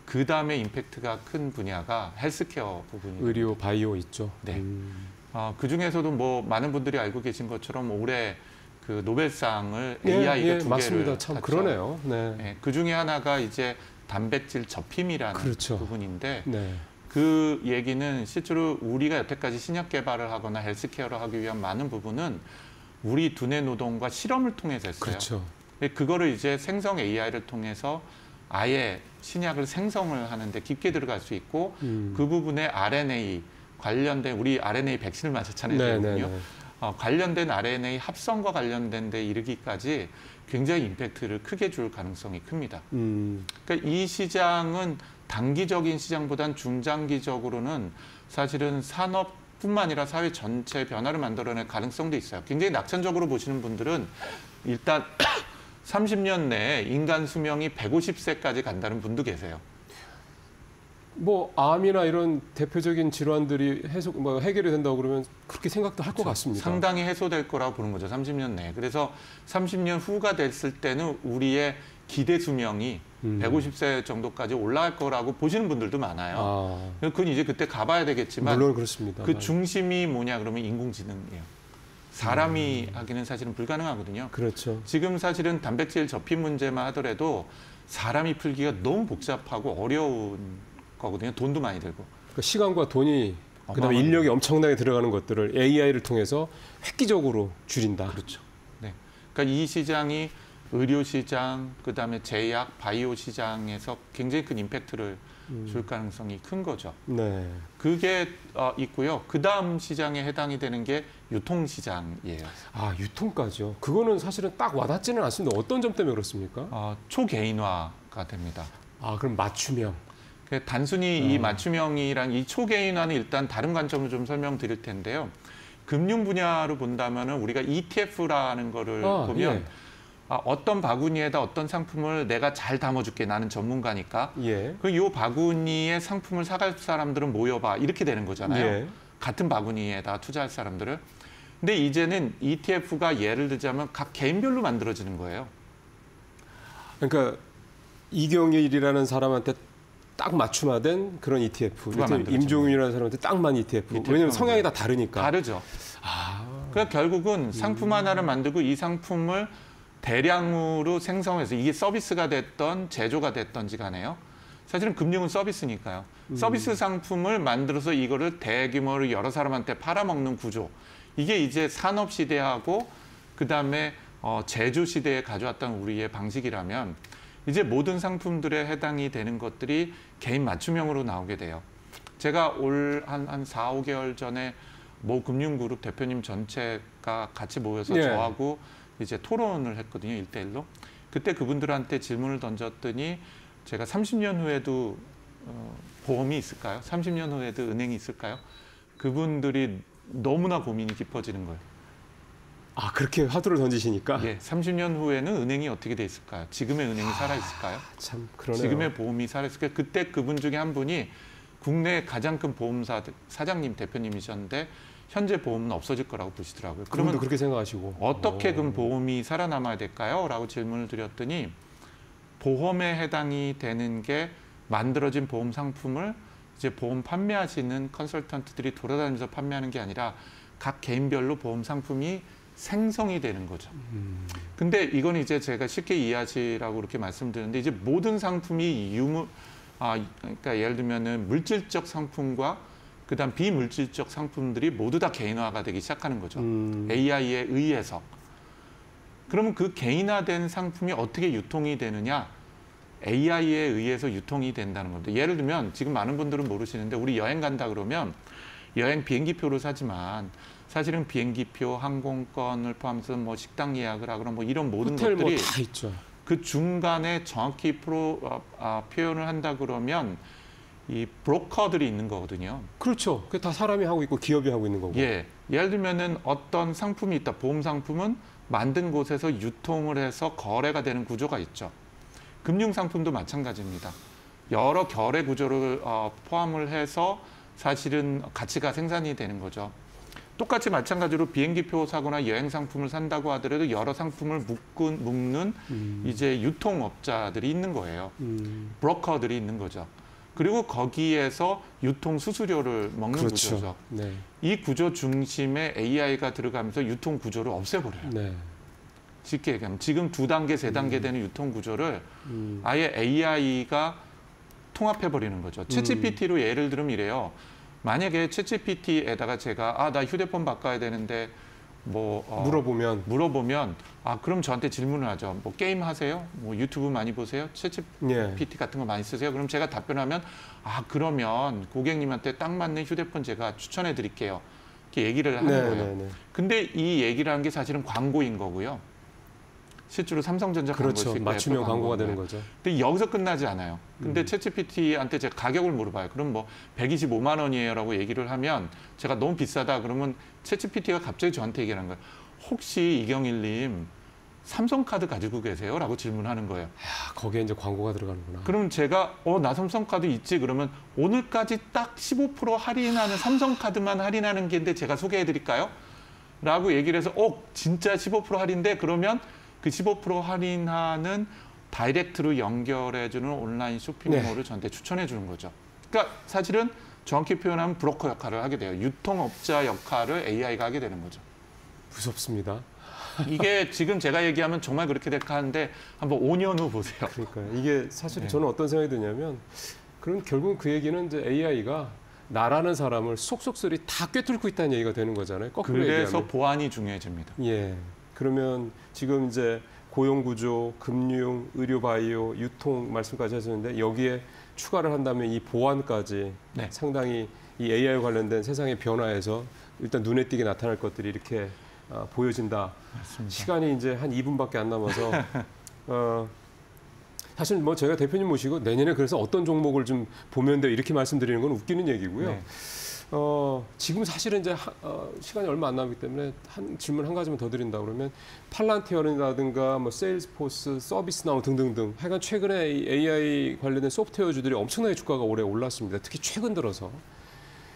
그 다음에 임팩트가 큰 분야가 헬스케어 부분이에요. 의료, 바이오 있죠. 네. 그 중에서도 뭐 많은 분들이 알고 계신 것처럼 올해 그 노벨상을 AI가 두 맞습니다. 개를 참 탔죠. 그러네요. 네. 네, 그 중에 하나가 이제 단백질 접힘이라는 그렇죠. 부분인데 네. 그 얘기는 실제로 우리가 여태까지 신약 개발을 하거나 헬스케어를 하기 위한 많은 부분은 우리 두뇌 노동과 실험을 통해서 했어요. 그렇죠. 그거를 이제 생성 AI를 통해서 아예 신약을 생성을 하는데 깊게 들어갈 수 있고 그 부분에 RNA 관련된 우리 RNA 백신을 맞았잖아요. 네, 대부분요. 네, 네. 관련된 RNA 합성과 관련된 데 이르기까지 굉장히 임팩트를 크게 줄 가능성이 큽니다. 그러니까 이 시장은 단기적인 시장보단 중장기적으로는 사실은 산업뿐만 아니라 사회 전체 변화를 만들어낼 가능성도 있어요. 굉장히 낙천적으로 보시는 분들은 일단 30년 내에 인간 수명이 150세까지 간다는 분도 계세요. 뭐 암이나 이런 대표적인 질환들이 해결이 된다고 그러면 그렇게 생각도 할 것 같습니다. 상당히 해소될 거라고 보는 거죠. 30년 내에. 그래서 30년 후가 됐을 때는 우리의 기대 수명이 150세 정도까지 올라갈 거라고 보시는 분들도 많아요. 그건 이제 그때 가봐야 되겠지만 물론 그렇습니다. 그 중심이 뭐냐 그러면 인공지능이에요. 사람이 하기는 사실은 불가능하거든요. 그렇죠. 지금 사실은 단백질 접힌 문제만 하더라도 사람이 풀기가 너무 복잡하고 어려운 거거든요. 돈도 많이 들고. 그러니까 시간과 돈이 그다음에 인력이 엄청나게 들어가는 것들을 AI를 통해서 획기적으로 줄인다. 그렇죠. 네. 그러니까 이 시장이 의료 시장, 그다음에 제약, 바이오 시장에서 굉장히 큰 임팩트를 줄 가능성이 큰 거죠. 네. 그게 있고요. 그다음 시장에 해당이 되는 게 유통 시장이에요. 아, 유통까지요. 그거는 사실은 딱 와닿지는 않습니다. 어떤 점 때문에 그렇습니까? 초개인화가 됩니다. 아, 그럼 맞춤형. 단순히 이 맞춤형이랑 이 초개인화는 일단 다른 관점을 좀 설명드릴 텐데요. 금융 분야로 본다면은 우리가 ETF라는 거를 보면 예. 어떤 바구니에다 어떤 상품을 내가 잘 담아줄게. 나는 전문가니까. 예. 이 바구니에 상품을 사갈 사람들은 모여봐. 이렇게 되는 거잖아요. 예. 같은 바구니에다 투자할 사람들을. 근데 이제는 ETF가 예를 들자면 각 개인별로 만들어지는 거예요. 그러니까 이경일이라는 사람한테 딱 맞춤화된 그런 ETF. 임종윤이라는 사람한테 딱 맞는 ETF. 왜냐하면 성향이 다 다르니까. 다르죠. 그러니까 결국은 상품 하나를 만들고 이 상품을 대량으로 생성해서 이게 서비스가 됐던 제조가 됐던지 간에요. 사실은 금융은 서비스니까요. 서비스 상품을 만들어서 이거를 대규모로 여러 사람한테 팔아먹는 구조. 이게 이제 산업 시대하고 그다음에 제조 시대에 가져왔던 우리의 방식이라면 이제 모든 상품들에 해당이 되는 것들이 개인 맞춤형으로 나오게 돼요. 제가 올 한 4, 5개월 전에 모 금융그룹 대표님 전체가 같이 모여서 예. 저하고 이제 토론을 했거든요. 1대1로. 그때 그분들한테 질문을 던졌더니 제가 30년 후에도 보험이 있을까요? 30년 후에도 은행이 있을까요? 그분들이 너무나 고민이 깊어지는 거예요. 아, 그렇게 화두를 던지시니까? 예, 30년 후에는 은행이 어떻게 돼 있을까요? 지금의 은행이 살아있을까요? 참 그러네요. 지금의 보험이 살아있을까요? 그때 그분 중에 한 분이 국내 가장 큰 보험사 사장님, 대표님이셨는데 현재 보험은 없어질 거라고 보시더라고요. 그러면 그렇게 생각하시고 어떻게 그럼 보험이 살아남아야 될까요? 라고 질문을 드렸더니 보험에 해당이 되는 게 만들어진 보험 상품을 이제 보험 판매하시는 컨설턴트들이 돌아다니면서 판매하는 게 아니라 각 개인별로 보험 상품이 생성이 되는 거죠. 근데 이건 이제 제가 쉽게 이해하시라고 그렇게 말씀드렸는데 이제 모든 상품이 그러니까 예를 들면은 물질적 상품과 그다음 비물질적 상품들이 모두 다 개인화가 되기 시작하는 거죠. AI에 의해서. 그러면 그 개인화된 상품이 어떻게 유통이 되느냐? AI에 의해서 유통이 된다는 겁니다. 예를 들면 지금 많은 분들은 모르시는데 우리 여행 간다 그러면 여행 비행기표를 사지만 사실은 비행기표, 항공권을 포함해서 뭐 식당 예약을 하거나 뭐 이런 모든 호텔 것들이 뭐 다 있죠. 그 중간에 정확히 표현을 한다 그러면 이 브로커들이 있는 거거든요. 그렇죠. 그게 다 사람이 하고 있고 기업이 하고 있는 거고. 예. 예를 들면은 어떤 상품이 있다. 보험 상품은 만든 곳에서 유통을 해서 거래가 되는 구조가 있죠. 금융 상품도 마찬가지입니다. 여러 결의 구조를 포함을 해서 사실은 가치가 생산이 되는 거죠. 똑같이 마찬가지로 비행기표 사거나 여행 상품을 산다고 하더라도 여러 상품을 묶는 이제 유통업자들이 있는 거예요. 브로커들이 있는 거죠. 그리고 거기에서 유통 수수료를 먹는 그렇죠. 구조죠. 네. 이 구조 중심에 AI가 들어가면서 유통 구조를 없애버려요. 네. 쉽게 얘기하면 지금 2단계, 3단계 되는 유통 구조를 아예 AI가 통합해버리는 거죠. 챗GPT로 예를 들면 이래요. 만약에 챗GPT에다가 제가 나 휴대폰 바꿔야 되는데 물어보면 그럼 저한테 질문을 하죠. 뭐 게임 하세요? 뭐 유튜브 많이 보세요? 챗GPT 같은 거 많이 쓰세요? 그럼 제가 답변하면 그러면 고객님한테 딱 맞는 휴대폰 제가 추천해 드릴게요. 이렇게 얘기를 하는 네, 거예요. 네, 네. 근데 이 얘기를 한 게 사실은 광고인 거고요. 실제로 삼성전자 그렇죠. 광고 맞춤형 광고가 되는 거죠. 근데 여기서 끝나지 않아요. 근데 챗GPT한테 제가 가격을 물어봐요. 그럼 뭐 125만 원이에요라고 얘기를 하면 제가 너무 비싸다 그러면 챗GPT가 갑자기 저한테 얘기를 하는 거예요. 혹시 이경일님 삼성카드 가지고 계세요? 라고 질문하는 거예요. 야, 거기에 이제 광고가 들어가는구나. 그럼 제가 나 삼성카드 있지 그러면 오늘까지 딱 15% 할인하는 삼성카드만 할인하는 게인데 제가 소개해 드릴까요? 라고 얘기를 해서 진짜 15% 할인데 그러면 그 15% 할인하는 다이렉트로 연결해주는 온라인 쇼핑몰을 네. 저한테 추천해 주는 거죠. 그러니까 사실은 정확히 표현하면 브로커 역할을 하게 돼요. 유통업자 역할을 AI가 하게 되는 거죠. 무섭습니다. 이게 지금 제가 얘기하면 정말 그렇게 될까 하는데 한번 5년 후 보세요. 그러니까요. 이게 사실 네. 저는 어떤 생각이 드냐면 그럼 결국 그 얘기는 이제 AI가 나라는 사람을 속속들이 다 꿰뚫고 있다는 얘기가 되는 거잖아요. 거꾸로 그래서 얘기하면. 보안이 중요해집니다. 예. 그러면 지금 이제 고용구조, 금융, 의료바이오, 유통 말씀까지 하셨는데 여기에 추가를 한다면 이 보안까지 네. 상당히 이 AI 관련된 세상의 변화에서 일단 눈에 띄게 나타날 것들이 이렇게 보여진다. 맞습니다. 시간이 이제 한 2분밖에 안 남아서 사실 뭐 제가 대표님 모시고 내년에 그래서 어떤 종목을 좀 보면 돼 이렇게 말씀드리는 건 웃기는 얘기고요. 네. 지금 사실은 이제 시간이 얼마 안 남기 때문에 질문 한 가지만 더 드린다 그러면 팔란티어라든가 뭐 세일즈포스, 서비스나우 등등등 하여간 최근에 이 AI 관련된 소프트웨어주들이 엄청나게 주가가 올해 올랐습니다. 특히 최근 들어서.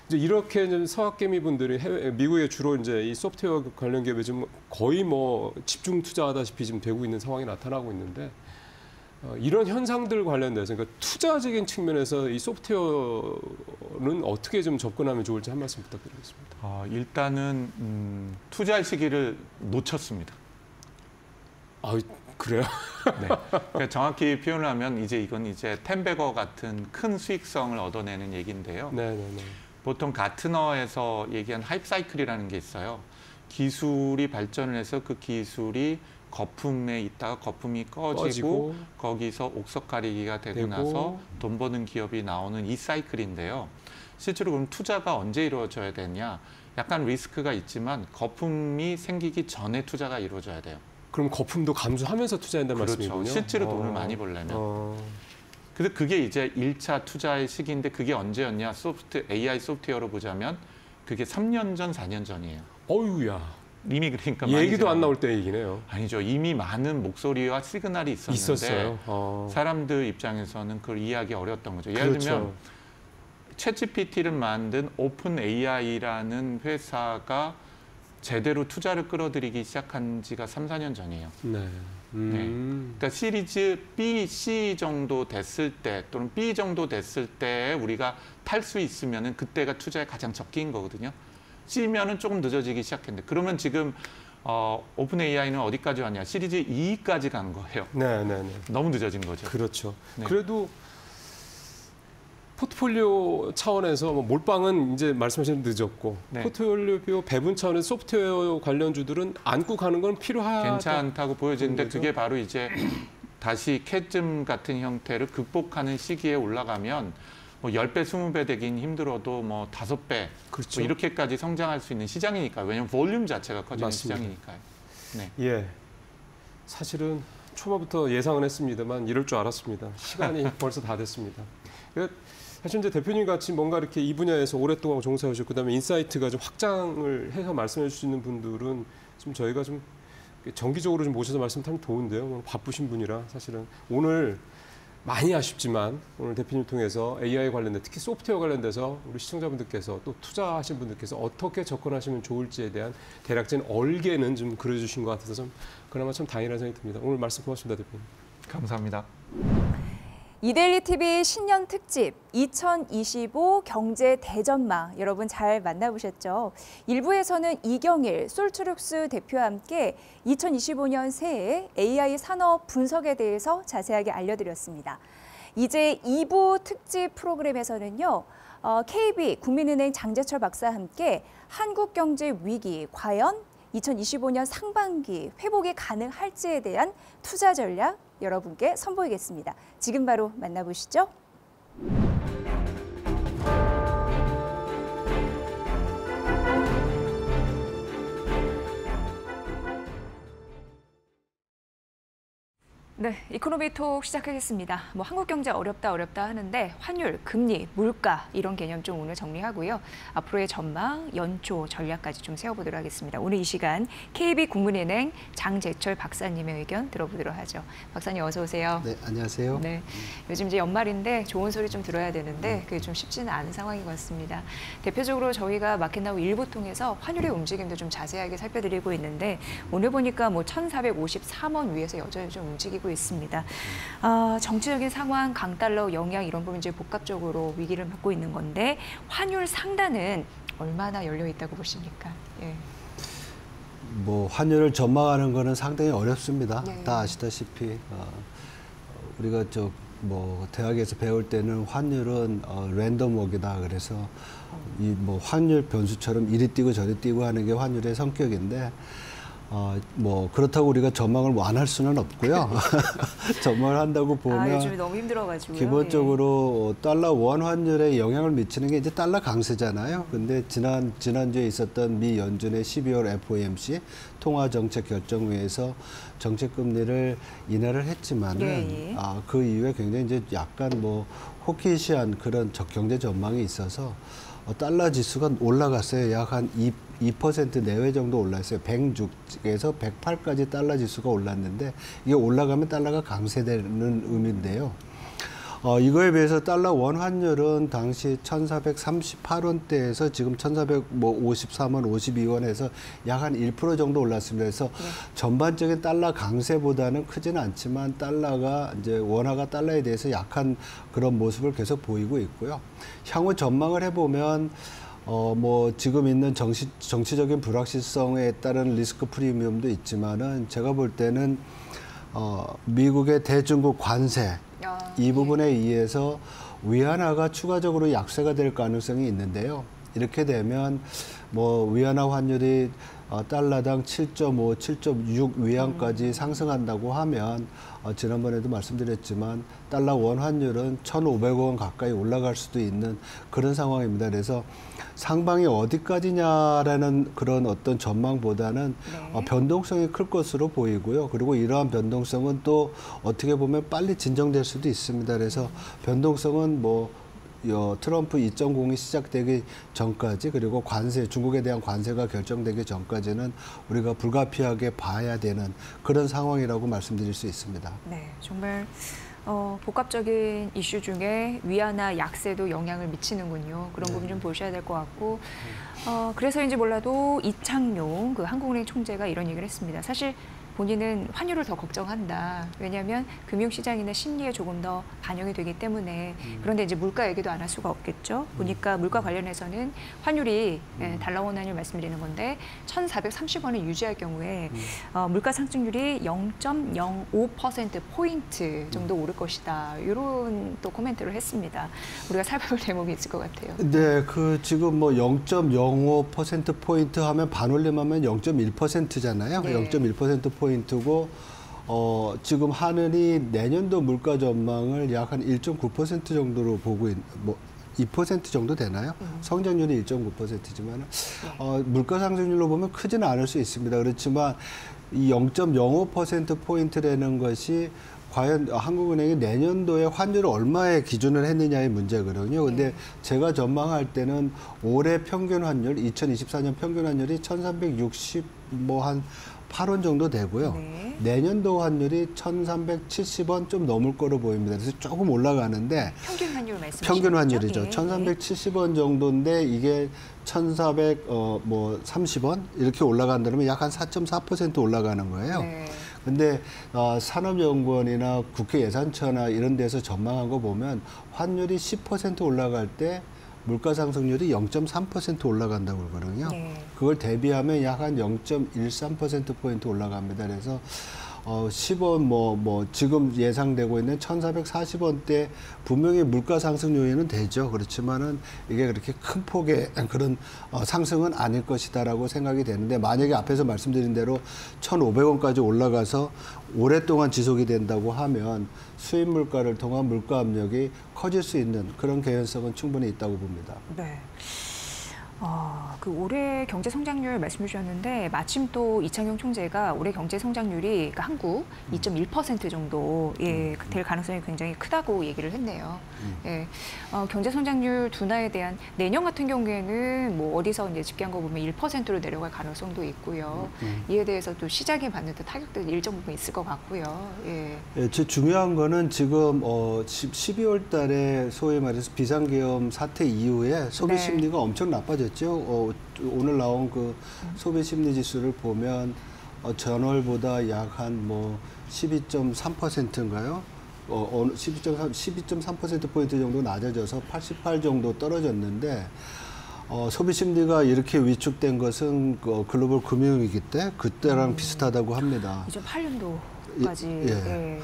이제 이렇게 좀 서학개미 분들이 미국에 주로 이제 이 소프트웨어 관련 기업에 지금 거의 뭐 집중 투자하다시피 지금 되고 있는 상황이 나타나고 있는데 이런 현상들 관련돼서 그러니까 투자적인 측면에서 이 소프트웨어는 어떻게 좀 접근하면 좋을지 한 말씀 부탁드리겠습니다. 일단은 투자할 시기를 놓쳤습니다. 아 그래요? 네. 그러니까 정확히 표현을 하면 이건 이제 텐베거 같은 큰 수익성을 얻어내는 얘기인데요. 네네네. 보통 가트너에서 얘기한 하이프 사이클이라는 게 있어요. 기술이 발전을 해서 그 기술이 거품에 있다가 거품이 꺼지고 거기서 옥석 가리기가 되고 나서 돈 버는 기업이 나오는 이 사이클인데요. 실제로 그럼 투자가 언제 이루어져야 되냐? 약간 리스크가 있지만 거품이 생기기 전에 투자가 이루어져야 돼요. 그럼 거품도 감수하면서 투자한다는 그렇죠. 말씀이군요. 실제로 돈을 많이 벌려면. 그래서 그게 이제 1차 투자의 시기인데 그게 언제였냐? AI 소프트웨어로 보자면 그게 3년 전, 4년 전이에요. 어유야. 이미 그러니까 얘기도 안 나올 때 얘기네요. 아니죠. 이미 많은 목소리와 시그널이 있었는데 사람들 입장에서는 그걸 이해하기 어려웠던 거죠. 예를 들면 챗GPT를 만든 오픈 AI라는 회사가 제대로 투자를 끌어들이기 시작한 지가 3, 4년 전이에요. 네. 네. 그러니까 시리즈 B, C 정도 됐을 때 또는 B 정도 됐을 때 우리가 탈 수 있으면은 그때가 투자의 가장 적기인 거거든요. C면은 조금 늦어지기 시작했는데 그러면 지금 오픈 AI는 어디까지 왔냐? 시리즈 E까지 간 거예요. 네. 너무 늦어진 거죠. 그렇죠. 네. 그래도 포트폴리오 차원에서 뭐 몰빵은 이제 말씀하신 대로 늦었고 네. 포트폴리오 배분 차원에서 소프트웨어 관련주들은 안고 가는 건 필요하다. 괜찮다고 보여지는데 그게 바로 이제 다시 캐즘 같은 형태를 극복하는 시기에 올라가면 뭐 10배, 20배 되긴 힘들어도 뭐 5배 그렇죠. 뭐 이렇게까지 성장할 수 있는 시장이니까요. 왜냐하면 볼륨 자체가 커지는 맞습니다. 시장이니까요. 네. 예. 사실은 초반부터 예상은 했습니다만 이럴 줄 알았습니다. 시간이 벌써 다 됐습니다. 사실 이제 대표님 같이 뭔가 이렇게 이 분야에서 오랫동안 종사하셨고 그다음에 인사이트가 좀 확장을 해서 말씀해 주실 수 있는 분들은 좀 저희가 좀 정기적으로 좀 모셔서 말씀드리면 좋은데요. 오늘 바쁘신 분이라 사실은 오늘 많이 아쉽지만 오늘 대표님 통해서 AI 관련된 특히 소프트웨어 관련돼서 우리 시청자분들께서 또 투자하신 분들께서 어떻게 접근하시면 좋을지에 대한 대략적인 얼개는 좀 그려주신 것 같아서 좀 그나마 참 다행이라는 생각이 듭니다. 오늘 말씀 고맙습니다, 대표님. 감사합니다. 이데일리 TV 신년 특집 2025 경제 대전망 여러분 잘 만나보셨죠? 1부에서는 이경일 솔트룩스 대표와 함께 2025년 새해 AI 산업 분석에 대해서 자세하게 알려드렸습니다. 이제 2부 특집 프로그램에서는요. KB 국민은행 장재철 박사와 함께 한국 경제 위기 과연 2025년 상반기 회복이 가능할지에 대한 투자 전략 여러분께 선보이겠습니다. 지금 바로 만나보시죠. 네, 이코노미톡 시작하겠습니다. 뭐 한국 경제 어렵다 하는데 환율, 금리, 물가 이런 개념 좀 오늘 정리하고요. 앞으로의 전망, 연초 전략까지 좀 세워보도록 하겠습니다. 오늘 이 시간 KB국민은행 장재철 박사님의 의견 들어보도록 하죠. 박사님 어서 오세요. 네, 안녕하세요. 네, 요즘 이제 연말인데 좋은 소리 좀 들어야 되는데 그게 좀 쉽지는 않은 상황인 것 같습니다. 대표적으로 저희가 마켓나우 일부 통해서 환율의 움직임도 좀 자세하게 살펴드리고 있는데 오늘 보니까 뭐 1,453원 위에서 여전히 좀 움직이고 있습니다. 정치적인 상황, 강달러 영향 이런 부분 이제 복합적으로 위기를 맞고 있는 건데 환율 상단은 얼마나 열려 있다고 보십니까? 예. 뭐 환율을 전망하는 거는 상당히 어렵습니다. 네. 다 아시다시피 우리가 뭐 대학에서 배울 때는 환율은 랜덤 워크다. 그래서 이 뭐 환율 변수처럼 이리 뛰고 저리 뛰고 하는 게 환율의 성격인데. 뭐 그렇다고 우리가 전망을 완할 수는 없고요. 전망을 한다고 보면 요즘 너무 힘들어가지고요. 기본적으로 달러 원 환율에 영향을 미치는 게 이제 달러 강세잖아요. 근데 지난주에 있었던 미 연준의 12월 FOMC 통화정책결정회에서 정책금리를 인하를 했지만은 그 이후에 굉장히 이제 약간 뭐 호키시한 그런 경제 전망이 있어서 달러 지수가 올라갔어요. 약 한 2% 내외 정도 올랐어요. 106에서 108까지 달러 지수가 올랐는데 이게 올라가면 달러가 강세되는 의미인데요. 이거에 비해서 달러 원 환율은 당시 1,438원대에서 지금 1,453원, 52원에서 약 한 1% 정도 올랐습니다. 그래서 전반적인 달러 강세보다는 크지는 않지만 달러가 이제 원화가 달러에 대해서 약한 그런 모습을 계속 보이고 있고요. 향후 전망을 해보면 뭐 지금 있는 정치적인 불확실성에 따른 리스크 프리미엄도 있지만은 제가 볼 때는 미국의 대중국 관세 이 부분에 의해서 위안화가 추가적으로 약세가 될 가능성이 있는데요. 이렇게 되면 뭐 위안화 환율이 달러당 7.5, 7.6 위안까지 상승한다고 하면 지난번에도 말씀드렸지만 달러 원 환율은 1,500원 가까이 올라갈 수도 있는 그런 상황입니다. 그래서 상방이 어디까지냐라는 그런 어떤 전망보다는 변동성이 클 것으로 보이고요. 그리고 이러한 변동성은 또 어떻게 보면 빨리 진정될 수도 있습니다. 그래서 변동성은 뭐 트럼프 2.0이 시작되기 전까지 그리고 관세, 중국에 대한 관세가 결정되기 전까지는 우리가 불가피하게 봐야 되는 그런 상황이라고 말씀드릴 수 있습니다. 네, 정말 복합적인 이슈 중에 위안화 약세도 영향을 미치는군요. 그런 부분 좀 보셔야 될 것 같고 그래서인지 몰라도 이창용 그 한국은행 총재가 이런 얘기를 했습니다. 사실 본인은 환율을 더 걱정한다. 왜냐하면 금융시장이나 심리에 조금 더 반영이 되기 때문에. 그런데 이제 물가 얘기도 안 할 수가 없겠죠. 보니까 물가 관련해서는 환율이 달러원 환율 말씀드리는 건데 1,430원을 유지할 경우에 물가 상승률이 0.05%포인트 정도 오를 것이다. 이런 또 코멘트를 했습니다. 우리가 살펴볼 대목이 있을 것 같아요. 네, 그 지금 뭐 0.05%포인트 하면 반올림하면 0.1%잖아요. 네. 0.1%포인트고 지금 하늘이 내년도 물가 전망을 약 한 1.9% 정도로 보고 뭐 2% 정도 되나요? 성장률이 1.9%지만 물가 상승률로 보면 크지는 않을 수 있습니다. 그렇지만 이 0.05%포인트라는 것이 과연 한국은행이 내년도에 환율을 얼마에 기준을 했느냐의 문제거든요. 근데 제가 전망할 때는 올해 평균 환율, 2024년 평균 환율이 1,360 뭐 한 8원 정도 되고요. 내년도 환율이 1,370원 좀 넘을 거로 보입니다. 그래서 조금 올라가는데 평균 환율 말씀하시는 평균 환율이죠. 거죠? 1,370원 정도인데 이게 1,430원 이렇게 올라간다면 약 한 4.4% 올라가는 거예요. 네. 근데 산업연구원이나 국회 예산처나 이런 데서 전망한 거 보면 환율이 10% 올라갈 때 물가 상승률이 0.3% 올라간다고 그러거든요. 네. 그걸 대비하면 약 한 0.13%포인트 올라갑니다. 그래서 10원 지금 예상되고 있는 1,440원대 분명히 물가 상승 요인은 되죠. 그렇지만은 이게 그렇게 큰 폭의 그런 상승은 아닐 것이다라고 생각이 되는데 만약에 앞에서 말씀드린 대로 1,500원까지 올라가서 오랫동안 지속이 된다고 하면 수입 물가를 통한 물가 압력이 커질 수 있는 그런 개연성은 충분히 있다고 봅니다. 네. 그 올해 경제 성장률 말씀해 주셨는데 마침 또 이창용 총재가 올해 경제 성장률이 그러니까 한국 2.1% 정도 될 가능성이 굉장히 크다고 얘기를 했네요. 예, 경제 성장률 둔화에 대한 내년 같은 경우에는 뭐 어디서 이제 집계한 거 보면 1%로 내려갈 가능성도 있고요. 이에 대해서 또 시장에 받는 또 타격도 일정 부분 있을 것 같고요. 예. 예, 제일 중요한 거는 지금 12월 달에 소위 말해서 비상계엄 사태 이후에 소비 네. 심리가 엄청 나빠졌죠. 오늘 나온 그 소비 심리 지수를 보면 전월보다 약 한 뭐 12.3%인가요? 12.3%포인트 정도 낮아져서 88 정도 떨어졌는데 소비 심리가 이렇게 위축된 것은 글로벌 금융위기 때 그때랑 비슷하다고 합니다. 2008년도까지. 예.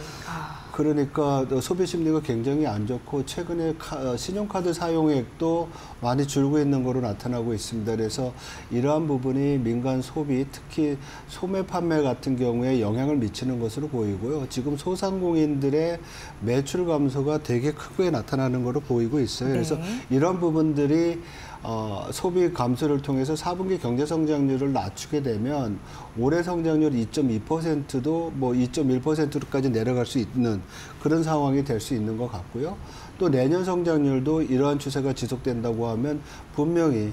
그러니까 소비 심리가 굉장히 안 좋고 최근에 신용카드 사용액도 많이 줄고 있는 거로 나타나고 있습니다. 그래서 이러한 부분이 민간 소비, 특히 소매 판매 같은 경우에 영향을 미치는 것으로 보이고요. 지금 소상공인들의 매출 감소가 되게 크게 나타나는 거로 보이고 있어요. 그래서 이런 부분들이 소비 감소를 통해서 4분기 경제 성장률을 낮추게 되면 올해 성장률 2.2%도 뭐 2.1%까지 내려갈 수 있는 그런 상황이 될 수 있는 것 같고요. 또 내년 성장률도 이러한 추세가 지속된다고 하면 분명히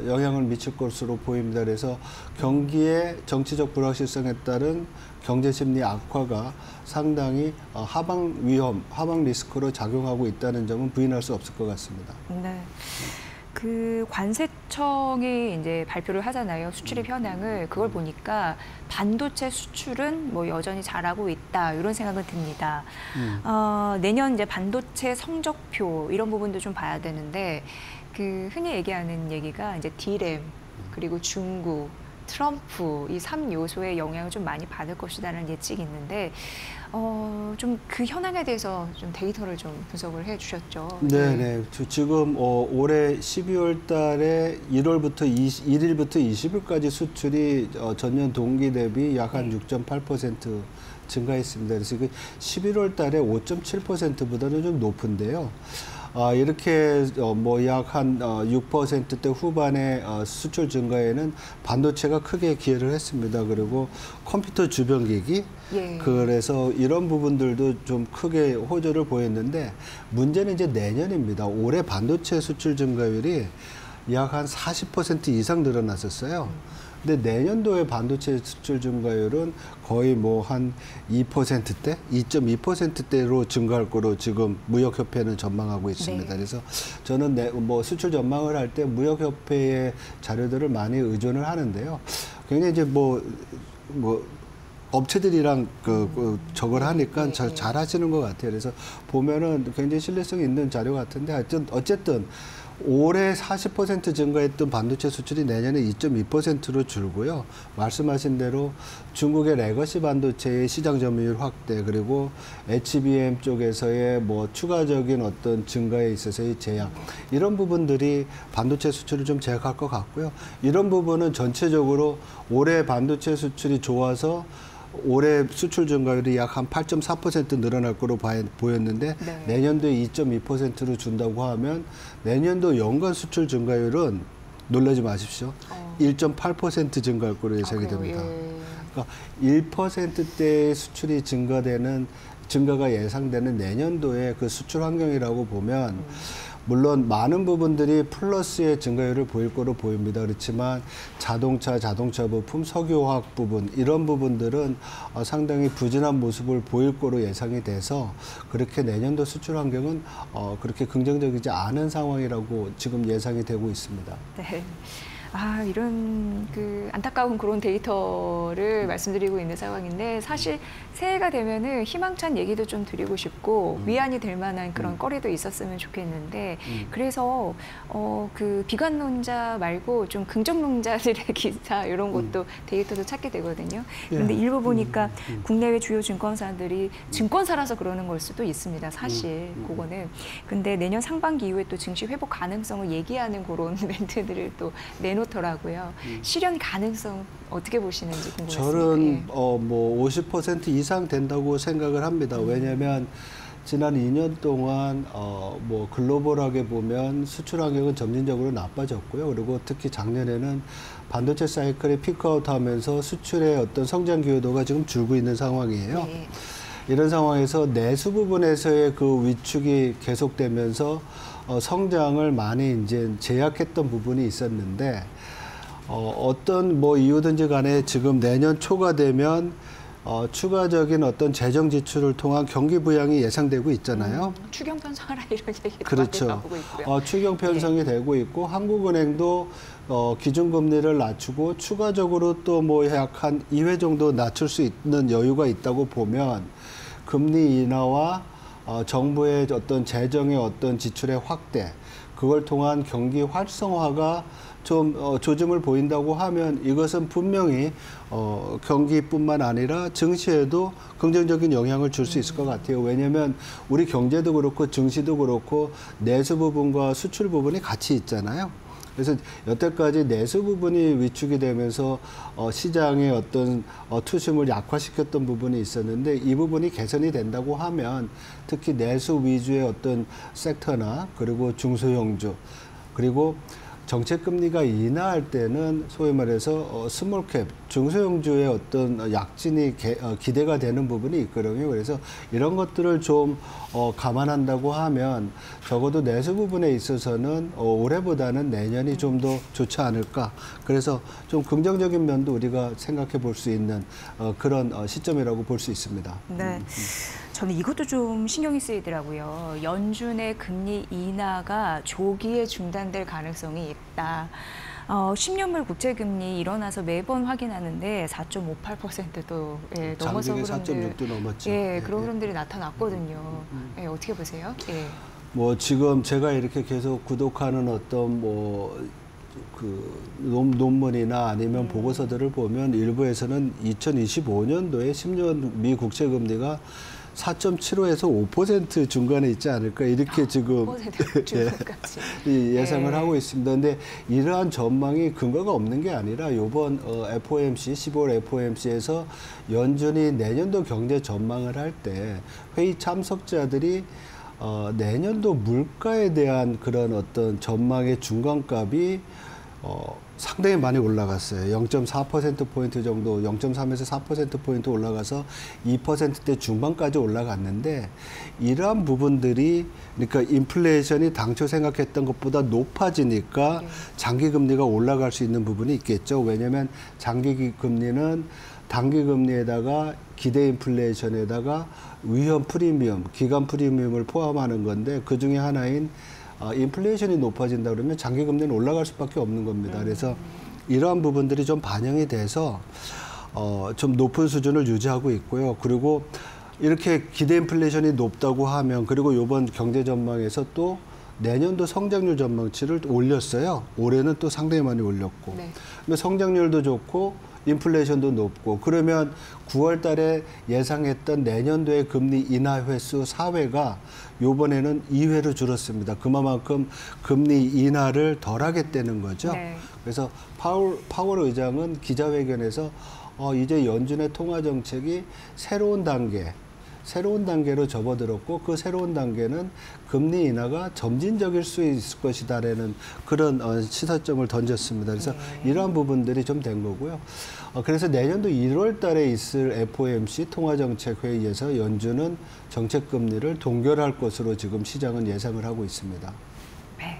영향을 미칠 것으로 보입니다. 그래서 경기의 정치적 불확실성에 따른 경제 심리 악화가 상당히 하방 위험, 하방 리스크로 작용하고 있다는 점은 부인할 수 없을 것 같습니다. 네. 그 관세청이 이제 발표를 하잖아요. 수출입 현황을. 그걸 보니까 반도체 수출은 뭐 여전히 잘하고 있다. 이런 생각은 듭니다. 내년 이제 반도체 성적표 이런 부분도 좀 봐야 되는데 그 흔히 얘기하는 얘기가 이제 D램 그리고 중국 트럼프 이 3요소의 영향을 좀 많이 받을 것이라는 예측이 있는데 좀 그 현황에 대해서 좀 데이터를 좀 분석을 해 주셨죠. 네네. 지금 올해 12월 달에 1일부터 20일까지 수출이 전년 동기 대비 약 한 6.8% 증가했습니다. 그래서 11월 달에 5.7%보다는 좀 높은데요. 이렇게 뭐 약 한 6%대 후반의 수출 증가에는 반도체가 크게 기여를 했습니다. 그리고 컴퓨터 주변기기 그래서 이런 부분들도 좀 크게 호조를 보였는데 문제는 이제 내년입니다. 올해 반도체 수출 증가율이 약 한 40% 이상 늘어났었어요. 근데 내년도의 반도체 수출 증가율은 거의 뭐 한 2%대, 2.2%대로 증가할 거로 지금 무역협회는 전망하고 있습니다. 네. 그래서 저는 뭐 수출 전망을 할 때 무역협회의 자료들을 많이 의존을 하는데요. 굉장히 이제 뭐 업체들이랑 저걸 하니까 잘 하시는 것 같아요. 그래서 보면은 굉장히 신뢰성이 있는 자료 같은데 어쨌든 올해 40% 증가했던 반도체 수출이 내년에 2.2%로 줄고요. 말씀하신 대로 중국의 레거시 반도체의 시장 점유율 확대 그리고 HBM 쪽에서의 뭐 추가적인 어떤 증가에 있어서의 제약 이런 부분들이 반도체 수출을 좀 제약할 것 같고요. 이런 부분은 전체적으로 올해 반도체 수출이 좋아서 올해 수출 증가율이 약 한 8.4% 늘어날 거로 보였는데 내년도에 2.2%로 준다고 하면 내년도 연간 수출 증가율은 놀라지 마십시오. 1.8% 증가할 거로 예상이 됩니다. 그러니까 1%대의 수출이 증가가 예상되는 내년도의 그 수출 환경이라고 보면 물론 많은 부분들이 플러스의 증가율을 보일 거로 보입니다. 그렇지만 자동차 부품, 석유화학 부분 이런 부분들은 상당히 부진한 모습을 보일 거로 예상이 돼서 그렇게 내년도 수출 환경은 그렇게 긍정적이지 않은 상황이라고 지금 예상이 되고 있습니다. 네. 이런 그 안타까운 그런 데이터를 말씀드리고 있는 상황인데 사실 새해가 되면은 희망찬 얘기도 좀 드리고 싶고 위안이 될 만한 그런 거리도 있었으면 좋겠는데 그래서 그 비관론자 말고 좀 긍정론자들의 기사 이런 것도 데이터도 찾게 되거든요. 그런데 일부 보니까 국내외 주요 증권사들이 증권사라서 그러는 걸 수도 있습니다. 사실 그거는. 근데 내년 상반기 이후에 또 증시 회복 가능성을 얘기하는 그런 멘트들을 또 내놓더라고요. 실현 가능성 어떻게 보시는지 궁금했습니다. 저는 뭐 50% 이상 된다고 생각을 합니다. 왜냐하면 지난 2년 동안 뭐 글로벌하게 보면 수출 환경은 점진적으로 나빠졌고요. 그리고 특히 작년에는 반도체 사이클이 피크아웃하면서 수출의 어떤 성장 기여도가 지금 줄고 있는 상황이에요. 네. 이런 상황에서 내수 부분에서의 그 위축이 계속되면서 성장을 많이 이제 제약했던 부분이 있었는데 어떤 뭐 이유든지 간에 지금 내년 초가 되면 추가적인 어떤 재정 지출을 통한 경기 부양이 예상되고 있잖아요. 추경 편성하라 이런 얘기도 그렇죠. 많이 나오고 있고요. 추경 편성이 되고 있고 한국은행도 기준금리를 낮추고 추가적으로 또 뭐 약 한 2회 정도 낮출 수 있는 여유가 있다고 보면 금리 인하와 정부의 어떤 재정의 어떤 지출의 확대, 그걸 통한 경기 활성화가 좀 조짐을 보인다고 하면 이것은 분명히 경기뿐만 아니라 증시에도 긍정적인 영향을 줄 수 있을 것 같아요. 왜냐하면 우리 경제도 그렇고 증시도 그렇고 내수 부분과 수출 부분이 같이 있잖아요. 그래서 여태까지 내수 부분이 위축이 되면서 시장의 어떤 투심을 약화시켰던 부분이 있었는데 이 부분이 개선이 된다고 하면 특히 내수 위주의 어떤 섹터나 그리고 중소형주 그리고 정책금리가 인하할 때는 소위 말해서 스몰캡, 중소형주의 어떤 약진이 기대가 되는 부분이 있거든요. 그래서 이런 것들을 좀 감안한다고 하면 적어도 내수 부분에 있어서는 올해보다는 내년이 좀 더 좋지 않을까. 그래서 좀 긍정적인 면도 우리가 생각해 볼 수 있는 그런 시점이라고 볼 수 있습니다. 네. 저는 이것도 좀 신경이 쓰이더라고요. 연준의 금리 인하가 조기에 중단될 가능성이 있다. 10년물 국채금리 일어나서 매번 확인하는데 4.58%도 넘어서 장중에 4.6도 넘었죠. 예, 그런 흐름들이 나타났거든요. 예, 어떻게 보세요? 예. 뭐 지금 제가 이렇게 계속 구독하는 어떤 뭐 그 논문이나 아니면 보고서들을 보면 일부에서는 2025년도에 10년 미 국채 금리가 4.75에서 5% 중간에 있지 않을까 이렇게 지금 5% 중간까지 예상을 하고 있습니다. 근데 이러한 전망이 근거가 없는 게 아니라 이번 FOMC 15월 FOMC에서 연준이 내년도 경제 전망을 할 때 회의 참석자들이 내년도 물가에 대한 그런 어떤 전망의 중간값이 상당히 많이 올라갔어요. 0.4%포인트 정도, 0.3에서 4%포인트 올라가서 2%대 중반까지 올라갔는데 이러한 부분들이 그러니까 인플레이션이 당초 생각했던 것보다 높아지니까 장기 금리가 올라갈 수 있는 부분이 있겠죠. 왜냐하면 장기 금리는 단기 금리에다가 기대 인플레이션에다가 위험 프리미엄, 기간 프리미엄을 포함하는 건데 그 중에 하나인 인플레이션이 높아진다 그러면 장기 금리는 올라갈 수밖에 없는 겁니다. 그래서 이러한 부분들이 좀 반영이 돼서 좀 높은 수준을 유지하고 있고요. 그리고 이렇게 기대 인플레이션이 높다고 하면 그리고 이번 경제 전망에서 또 내년도 성장률 전망치를 올렸어요. 올해는 또 상당히 많이 올렸고. 네. 성장률도 좋고 인플레이션도 높고 그러면 9월 달에 예상했던 내년도의 금리 인하 횟수 4회가 요번에는 2회로 줄었습니다. 그만큼 금리 인하를 덜 하겠다는 거죠. 네. 그래서 파월 의장은 기자회견에서 이제 연준의 통화 정책이 새로운 단계로 접어들었고 그 새로운 단계는 금리 인하가 점진적일 수 있을 것이다라는 그런 시사점을 던졌습니다. 그래서 이러한 부분들이 좀 된 거고요. 그래서 내년도 1월 달에 있을 FOMC 통화정책회의에서 연준은 정책금리를 동결할 것으로 지금 시장은 예상을 하고 있습니다. 네.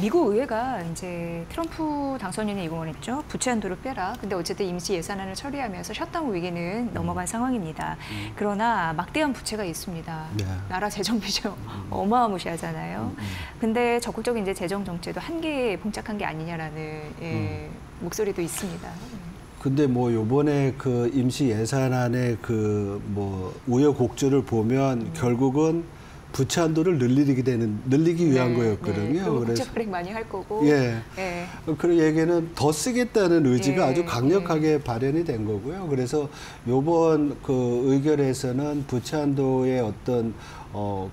미국 의회가 이제 트럼프 당선인이 예고했죠. 부채 한도를 빼라. 근데 어쨌든 임시 예산안을 처리하면서 셧다운 위기는 넘어간 상황입니다. 그러나 막대한 부채가 있습니다. 네. 나라 재정 비중 어마어마시하잖아요. 근데 적극적인 이제 재정 정책도 한계에 봉착한 게 아니냐라는 목소리도 있습니다. 근데 뭐 요번에 그 임시 예산안의 그 뭐 우여곡절을 보면 결국은 부채 한도를 늘리기 위한 거였거든요. 그리고 국채 발행 많이 할 거고. 그 얘기는 더 쓰겠다는 의지가 아주 강력하게 발현이 된 거고요. 그래서 요번 그 의결에서는 부채 한도의 어떤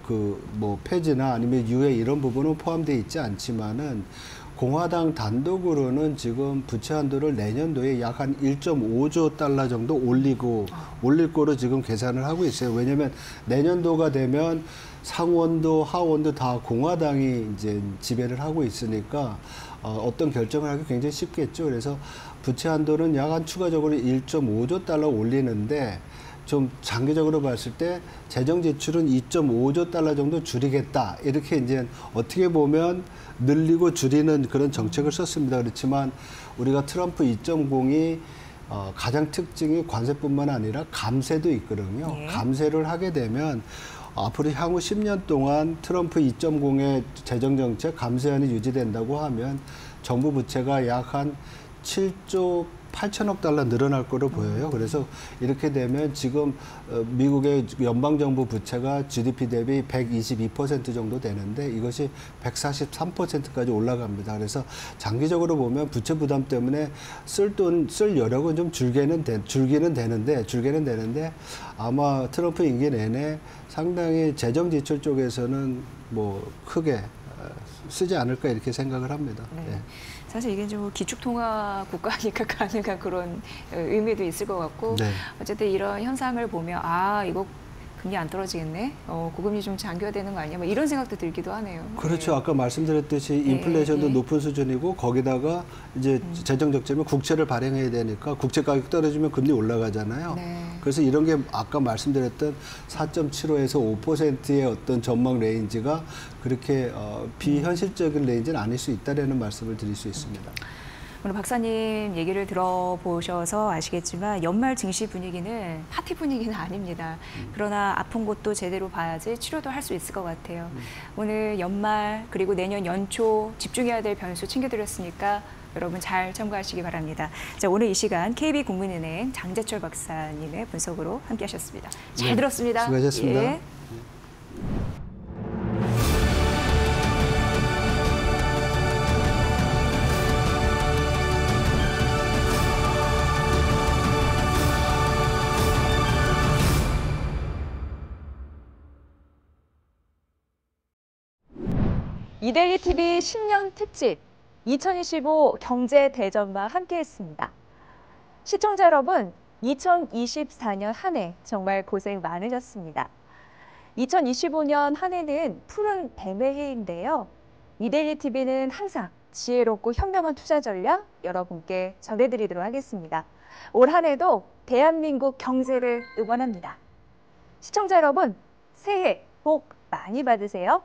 그 뭐 폐지나 아니면 유예 이런 부분은 포함되어 있지 않지만은 공화당 단독으로는 지금 부채 한도를 내년도에 약 한 1.5조 달러 정도 올릴 거로 지금 계산을 하고 있어요. 왜냐하면 내년도가 되면 상원도 하원도 다 공화당이 이제 지배를 하고 있으니까 어떤 결정을 하기 굉장히 쉽겠죠. 그래서 부채 한도는 약 한 추가적으로 1.5조 달러 올리는데 좀 장기적으로 봤을 때 재정 지출은 2.5조 달러 정도 줄이겠다. 이렇게 이제 어떻게 보면 늘리고 줄이는 그런 정책을 썼습니다. 그렇지만 우리가 트럼프 2.0이 가장 특징이 관세뿐만 아니라 감세도 있거든요. 예. 감세를 하게 되면 앞으로 향후 10년 동안 트럼프 2.0의 재정정책 감세안이 유지된다고 하면 정부 부채가 약 한 7조 8천억 달러 늘어날 거로 보여요. 그래서 이렇게 되면 지금 미국의 연방정부 부채가 GDP 대비 122% 정도 되는데 이것이 143%까지 올라갑니다. 그래서 장기적으로 보면 부채 부담 때문에 쓸 여력은 좀 줄기는 되는데 아마 트럼프 임기 내내 상당히 재정 지출 쪽에서는 뭐 크게 쓰지 않을까 이렇게 생각을 합니다. 네. 네. 사실 이게 좀 기축통화 국가니까 가능한 그런 의미도 있을 것 같고 네. 어쨌든 이런 현상을 보면 이거 금리 안 떨어지겠네, 고금리 좀 장기화되는 거 아니야, 뭐 이런 생각도 들기도 하네요. 그렇죠. 네. 아까 말씀드렸듯이 인플레이션도 예. 높은 수준이고 거기다가 이제 재정 적자면 국채를 발행해야 되니까 국채 가격 떨어지면 금리 올라가잖아요. 네. 그래서 이런 게 아까 말씀드렸던 4.75에서 5%의 어떤 전망 레인지가 그렇게 비현실적인 레인지는 아닐 수 있다라는 말씀을 드릴 수 있습니다. 오늘 박사님 얘기를 들어보셔서 아시겠지만 연말 증시 분위기는 파티 분위기는 아닙니다. 그러나 아픈 곳도 제대로 봐야지 치료도 할 수 있을 것 같아요. 오늘 연말 그리고 내년 연초 집중해야 될 변수 챙겨드렸으니까 여러분 잘 참고하시기 바랍니다. 자, 오늘 이 시간 KB국민은행 장재철 박사님의 분석으로 함께하셨습니다. 잘 네, 들었습니다. 수고하셨습니다. 예. 이데일리 TV 신년 특집 2025 경제 대전과 함께했습니다. 시청자 여러분, 2024년 한 해 정말 고생 많으셨습니다. 2025년 한 해는 푸른 뱀의 해인데요. 이데일리 TV는 항상 지혜롭고 현명한 투자 전략 여러분께 전해드리도록 하겠습니다. 올 한 해도 대한민국 경제를 응원합니다. 시청자 여러분, 새해 복 많이 받으세요.